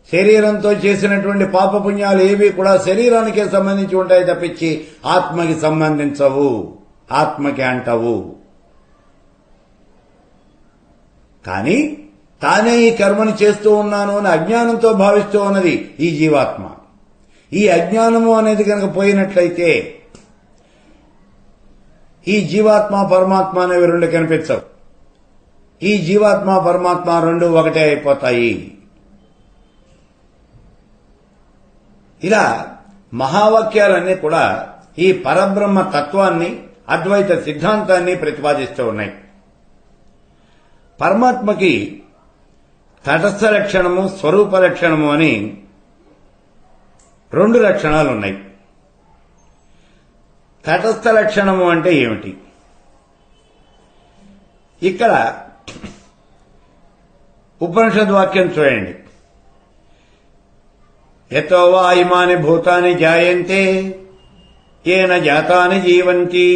శరీరంతో చేసినటువంటి పాపపుణ్యాలు ఏవి కూడా శరీరానికే సంబంధించి ఉంటాయి తప్పించి ఆత్మకి సంబంధించవు, ఆత్మకి అంటవు. కానీ తానే ఈ కర్మను చేస్తూ ఉన్నాను అని అజ్ఞానంతో భావిస్తూ ఉన్నది ఈ జీవాత్మ. ఈ అజ్ఞానము అనేది కనుక పోయినట్లయితే ఈ జీవాత్మ పరమాత్మ అనేవి రెండు కనిపించవు. ఈ జీవాత్మ పరమాత్మ రెండు ఒకటే అయిపోతాయి. ఇలా మహావాక్యాలన్నీ కూడా ఈ పరబ్రహ్మ తత్వాన్ని, అద్వైత సిద్ధాంతాన్ని ప్రతిపాదిస్తూ ఉన్నాయి. పరమాత్మకి తటస్థ లక్షణము, స్వరూప లక్షణము అని రెండు లక్షణాలు ఉన్నాయి. తటస్థ లక్షణము అంటే ఏమిటి? ఇక్కడ ఉపనిషద్ వాక్యం చూడండి. యతో వా ఇమాని భూతాని జాయంతే ఏన జాతాని జీవంతి.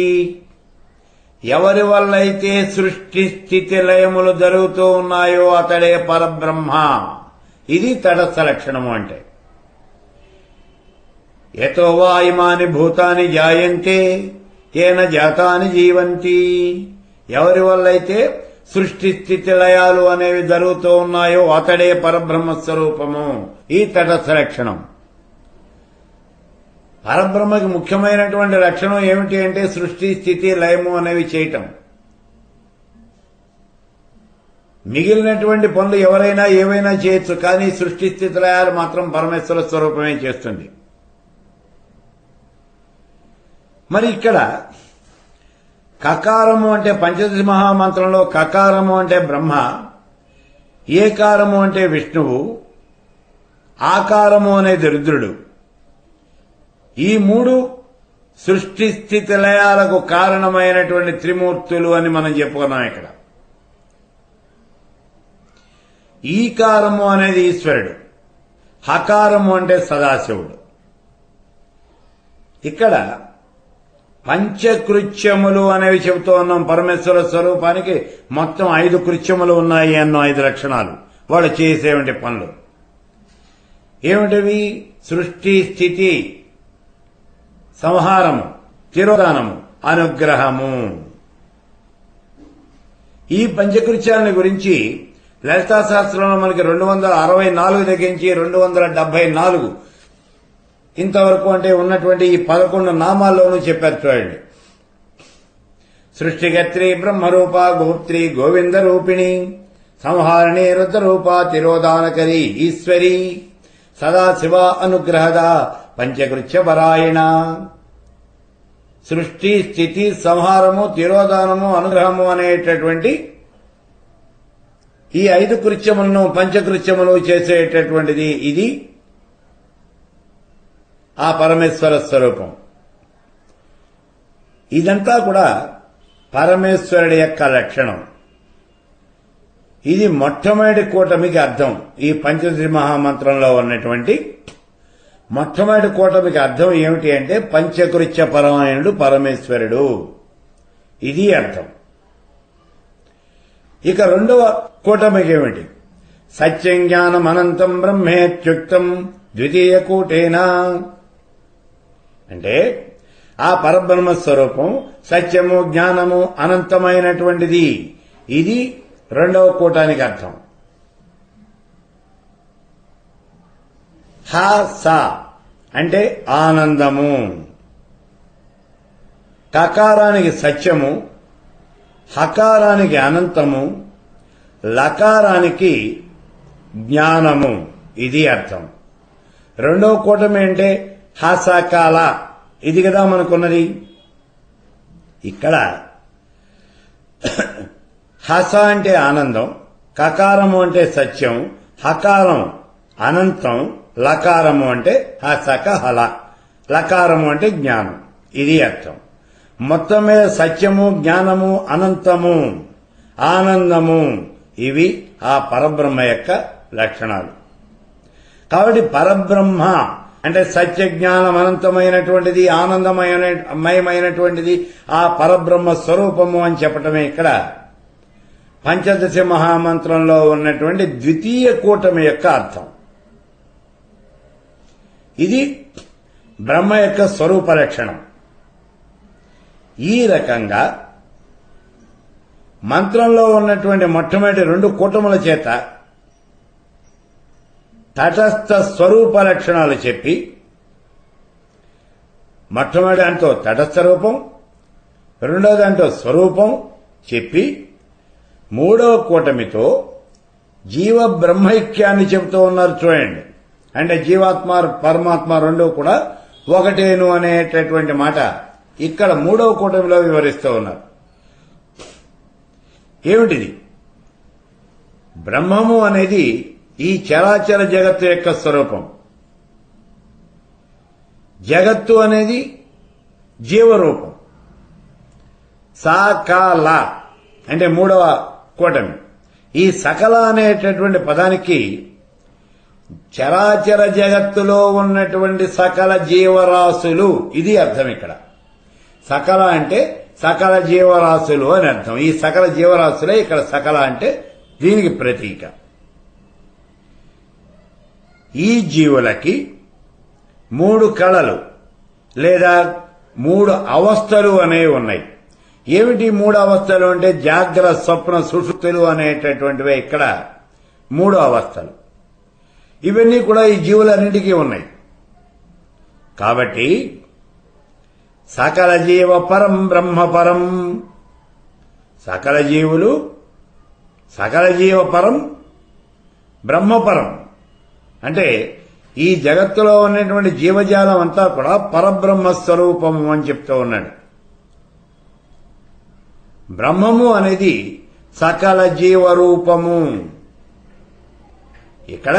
ఎవరి వల్లైతే సృష్టి స్థితి లయములు జరుగుతూ ఉన్నాయో అతడే పరబ్రహ్మ. ఇది తటస్థ లక్షణము అంటే. యతో వా ఇమాని భూతాని జాయంతే ఏన జాతాని జీవంతి. ఎవరి వల్లైతే సృష్టి స్థితి లయాలు అనేవి జరుగుతూ ఉన్నాయో అతడే పరబ్రహ్మ స్వరూపము. ఈ తటస్థ లక్షణం. పరబ్రహ్మకి ముఖ్యమైనటువంటి లక్షణం ఏమిటి అంటే సృష్టి స్థితి లయము అనేవి చేయటం. మిగిలినటువంటి పనులు ఎవరైనా ఏవైనా చేయొచ్చు, కానీ సృష్టి స్థితి లయాలు మాత్రం పరమేశ్వర స్వరూపమే చేస్తుంది. మరి ఇక్కడ కకారము అంటే పంచదశ మహామంత్రంలో కకారము అంటే బ్రహ్మ, ఏకారము అంటే విష్ణువు, ఆకారము అనేది రుద్రుడు. ఈ మూడు సృష్టి స్థితి లయాలకు కారణమైనటువంటి త్రిమూర్తులు అని మనం చెప్పుకున్నాం. ఇక్కడ ఈకారము అనేది ఈశ్వరుడు, హకారము అంటే సదాశివుడు. ఇక్కడ పంచకృత్యములు అనేవి చెబుతూ ఉన్నాం. పరమేశ్వర స్వరూపానికి మొత్తం 5 కృత్యములు ఉన్నాయి అన్నో 5 లక్షణాలు. వాళ్ళు చేసేవంటి పనులు ఏమిటివి? సృష్టి స్థితి సంహారము, తిరోధానము, అనుగ్రహము. ఈ పంచకృత్యాలని గురించి లలితా శాస్త్రంలో మనకి 264 దగ్గర నుంచి 274 ఇంతవరకు అంటే ఉన్నటువంటి ఈ 11 నామాల్లోనూ చెప్పారు. చూడండి. సృష్టికర్త్రి బ్రహ్మరూప, గోప్త్రి గోవింద రూపిణి, సంహారణి రుద్రరూప, తిరోధానకరి ఈశ్వరి, సదాశివ అనుగ్రహద, పంచకృత్య పరాయణ. సృష్టి స్థితి సంహారము, తిరోధానము, అనుగ్రహము అనేటటువంటి ఈ 5 కృత్యములను పంచకృత్యములు చేసేటటువంటిది ఇది ఆ పరమేశ్వర స్వరూపం. ఇదంతా కూడా పరమేశ్వరుడి యొక్క లక్షణం. ఇది మొట్టమొదటి కూటమికి అర్థం. ఈ పంచదశ మహామంత్రంలో ఉన్నటువంటి మొట్టమొదటి కూటమికి అర్థం ఏమిటి అంటే పంచకృత్య పరాయణుడు పరమేశ్వరుడు. ఇది అర్థం. ఇక రెండవ కూటమికి ఏమిటి? సత్యం జ్ఞానం అనంతం బ్రహ్మేత్యుక్తం ద్వితీయ కూటేనా. అంటే ఆ పరబ్రహ్మ స్వరూపం సత్యము, జ్ఞానము, అనంతమైనటువంటిది. ఇది రెండవ కూటానికి అర్థం. హ స అంటే ఆనందము. కకారానికి సత్యము, హకారానికి అనంతము, లకారానికి జ్ఞానము. ఇది అర్థం. రెండవ కూటమి అంటే హసకాల. ఇది కదా మనకున్నది. ఇక్కడ హస అంటే ఆనందం, కకారము అంటే సత్యం, హకారం అనంతం, లకారము అంటే హసక హల, లకారము అంటే జ్ఞానం. ఇది అర్థం. మొత్తం మీద సత్యము, జ్ఞానము, అనంతము, ఆనందము, ఇవి ఆ పరబ్రహ్మ యొక్క లక్షణాలు. కాబట్టి పరబ్రహ్మ అంటే సత్యజ్ఞానం అనంతమైనటువంటిది, ఆనందమయమైనటువంటిది ఆ పరబ్రహ్మ స్వరూపము అని చెప్పటమే ఇక్కడ పంచదశ మహామంత్రంలో ఉన్నటువంటి ద్వితీయ కూటమి యొక్క అర్థం. ఇది బ్రహ్మ యొక్క స్వరూప లక్షణం. ఈ రకంగా మంత్రంలో ఉన్నటువంటి మొట్టమొదటి 2 కూటముల చేత తటస్థ స్వరూప లక్షణాలు చెప్పి, మొట్టమొదటి దాంట్లో తటస్థ రూపం, రెండో దాంట్లో స్వరూపం చెప్పి, 3వ కూటమితో జీవ బ్రహ్మైక్యాన్ని చెబుతూ ఉన్నారు. చూడండి, అంటే జీవాత్మ పరమాత్మ రెండూ కూడా ఒకటేను అనేటటువంటి మాట ఇక్కడ 3వ కూటమిలో వివరిస్తూ ఉన్నారు. ఏమిటిది? బ్రహ్మము అనేది ఈ చరాచర జగత్తు యొక్క స్వరూపం. జగత్తు అనేది జీవరూపం. సకల అంటే 3వ కూటమి. ఈ సకల అనేటటువంటి పదానికి చరాచర జగత్తులో ఉన్నటువంటి సకల జీవరాశులు ఇది అర్థం. ఇక్కడ సకల అంటే సకల జీవరాశులు అని అర్థం. ఈ సకల జీవరాశులే ఇక్కడ సకల అంటే దీనికి ప్రతీక. ఈ జీవులకి 3 కళలు లేదా 3 అవస్థలు అనేవి ఉన్నాయి. ఏమిటి 3 అవస్థలు అంటే జాగ్రత్త, స్వప్న, సుషుప్తులు అనేటటువంటివే ఇక్కడ 3 అవస్థలు. ఇవన్నీ కూడా ఈ జీవులన్నింటికీ ఉన్నాయి. కాబట్టి సకల జీవ పరం బ్రహ్మపరం, సకల జీవులు సకల జీవ పరం బ్రహ్మపరం అంటే ఈ జగత్తులో ఉన్నటువంటి జీవజాలం అంతా కూడా పరబ్రహ్మ స్వరూపము అని చెప్తూ ఉన్నాడు. బ్రహ్మము అనేది సకల జీవరూపము. ఇక్కడ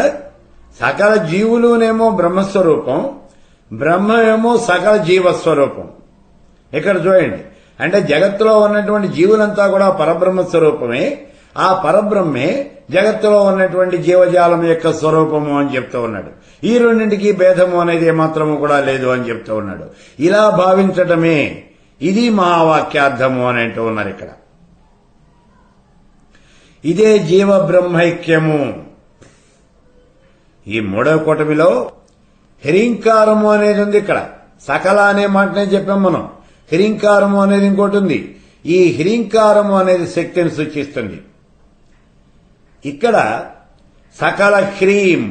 సకల జీవులునేమో బ్రహ్మస్వరూపం, బ్రహ్మమేమో సకల జీవస్వరూపం. ఇక్కడ చూడండి, అంటే జగత్తులో ఉన్నటువంటి జీవులంతా కూడా పరబ్రహ్మ స్వరూపమే, ఆ పరబ్రహ్మే జగత్తులో ఉన్నటువంటి జీవజాలం యొక్క స్వరూపము అని చెప్తూ ఉన్నాడు. ఈ రెండింటికి భేదము అనేది ఏమాత్రము కూడా లేదు అని చెప్తూ ఉన్నాడు. ఇలా భావించటమే ఇది మహావాక్యార్థము అని అంటూ ఉన్నారు. ఇక్కడ ఇదే జీవ బ్రహ్మైక్యము. ఈ 3వ కూటమిలో హ్రీంకారము అనేది ఉంది. ఇక్కడ సకల అనే మాటనే చెప్పాం మనం. హ్రీంకారము అనేది ఇంకోటి ఉంది. ఈ హ్రీంకారము అనేది శక్తిని సూచిస్తుంది. ఇక్కడ సకల హ్రీం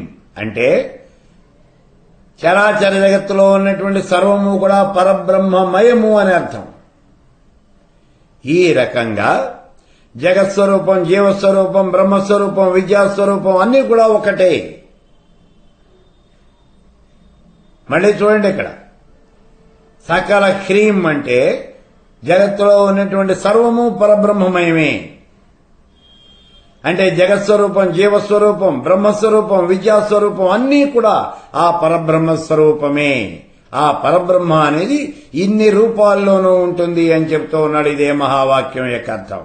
అంటే చరాచర జగత్తులో ఉన్నటువంటి సర్వము కూడా పరబ్రహ్మమయము అని అర్థం. ఈ రకంగా జగత్స్వరూపం, జీవస్వరూపం, బ్రహ్మస్వరూపం, విద్యాస్వరూపం అన్నీ కూడా ఒకటే. మళ్ళీ చూడండి, ఇక్కడ సకల హ్రీం అంటే జగత్తులో ఉన్నటువంటి సర్వము పరబ్రహ్మమయమే. అంటే జగత్స్వరూపం, జీవస్వరూపం, బ్రహ్మస్వరూపం, విద్యాస్వరూపం అన్నీ కూడా ఆ పరబ్రహ్మ స్వరూపమే. ఆ పరబ్రహ్మ అనేది ఇన్ని రూపాల్లోనూ ఉంటుంది అని చెప్తూ ఉన్నాడు. ఇదే మహావాక్యం యొక్క అర్థం.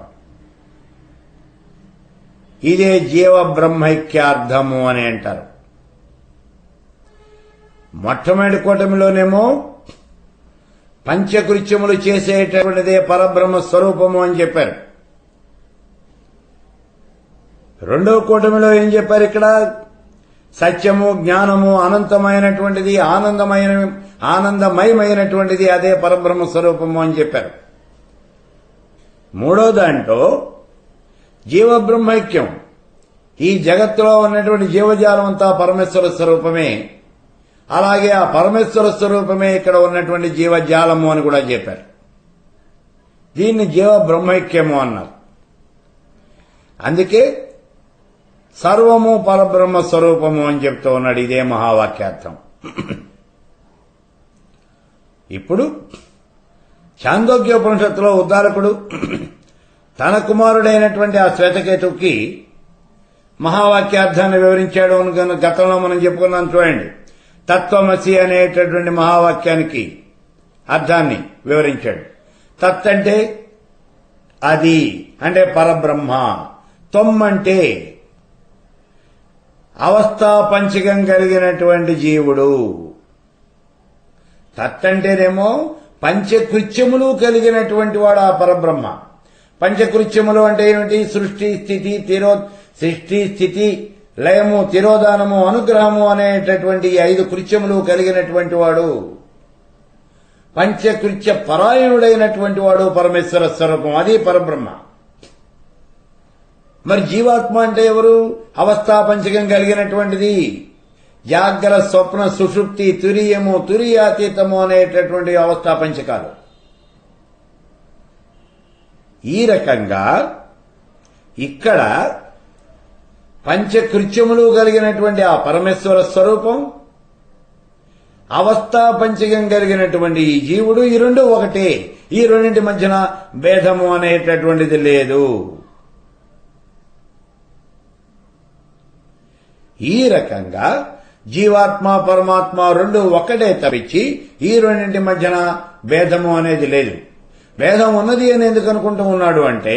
ఇదే జీవ బ్రహ్మైక్యార్థము అని అంటారు. మొట్టమొదటి కూటమిలోనేమో పంచకృత్యములు చేసేటటువంటిదే పరబ్రహ్మ స్వరూపము అని చెప్పారు. 2వ కూటమిలో ఏం చెప్పారు? ఇక్కడ సత్యము, జ్ఞానము, అనంతమైనటువంటిది, ఆనందమయమైనటువంటిది అదే పరబ్రహ్మ స్వరూపము అని చెప్పారు. 3వ దాంట్లో జీవ బ్రహ్మైక్యం. ఈ జగత్తులో ఉన్నటువంటి జీవజాలం అంతా పరమేశ్వర స్వరూపమే. అలాగే ఆ పరమేశ్వర స్వరూపమే ఇక్కడ ఉన్నటువంటి జీవజాలము అని కూడా చెప్పారు. దీన్ని జీవ బ్రహ్మైక్యము అన్నారు. అందుకే సర్వము పరబ్రహ్మ స్వరూపము అని చెప్తూ ఉన్నాడు. ఇదే మహావాక్యార్థం. ఇప్పుడు ఛాందోగ్యోపనిషత్తులో ఉద్దాలకుడు తన కుమారుడైనటువంటి ఆ శ్వేతకేతువుకి మహావాక్యార్థాన్ని వివరించాడు అని గతంలో మనం చెప్పుకున్నాం. చూడండి, తత్వమసి అనేటటువంటి మహావాక్యానికి అర్థాన్ని వివరించాడు. తత్ అంటే అది, అంటే పరబ్రహ్మ. త్వం అంటే అవస్థా పంచకం కలిగినటువంటి జీవుడు. తత్ అంటేనేమో పంచకృత్యములు కలిగినటువంటి వాడు ఆ పరబ్రహ్మ. పంచకృత్యములు అంటే ఏమిటి? సృష్టి స్థితి లయము, తిరోధానము, అనుగ్రహము అనేటటువంటి 5 కృత్యములు కలిగినటువంటి వాడు, పంచకృత్య పరాయణుడైనటువంటి వాడు పరమేశ్వర స్వరూపం. అది పరబ్రహ్మ. మరి జీవాత్మ అంటే ఎవరు? అవస్థా పంచకం కలిగినటువంటిది. జాగ్ర, స్వప్న, సుషుప్తి, తురీయము, తురీయాతీతము అనేటటువంటి అవస్థా పంచకాలు. ఈ రకంగా ఇక్కడ పంచకృత్యములు కలిగినటువంటి ఆ పరమేశ్వర స్వరూపం, అవస్థా పంచకం కలిగినటువంటి ఈ జీవుడు, ఈ రెండు ఒకటే. ఈ రెండింటి మధ్యన భేదము అనేటటువంటిది లేదు. ఈ రకంగా జీవాత్మ పరమాత్మ రెండు ఒకటే తప్పించి ఈ రెండింటి మధ్యన భేదము అనేది లేదు. భేదం ఉన్నది అని ఎందుకు అనుకుంటూ ఉన్నాడు అంటే,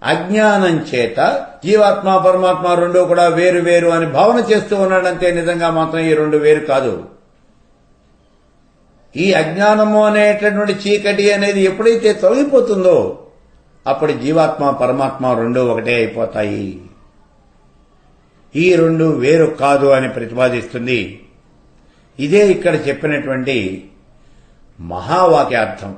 అజ్ఞానం చేత జీవాత్మ పరమాత్మ రెండు కూడా వేరు వేరు అని భావన చేస్తూ ఉన్నాడంతే. నిజంగా మాత్రం ఈ రెండు వేరు కాదు. ఈ అజ్ఞానము అనేటటువంటి చీకటి అనేది ఎప్పుడైతే తొలగిపోతుందో అప్పుడు జీవాత్మ పరమాత్మ రెండు ఒకటే అయిపోతాయి. ఈ రెండు వేరు కాదు అని ప్రతిపాదిస్తుంది. ఇదే ఇక్కడ చెప్పినటువంటి మహావాక్యార్థం.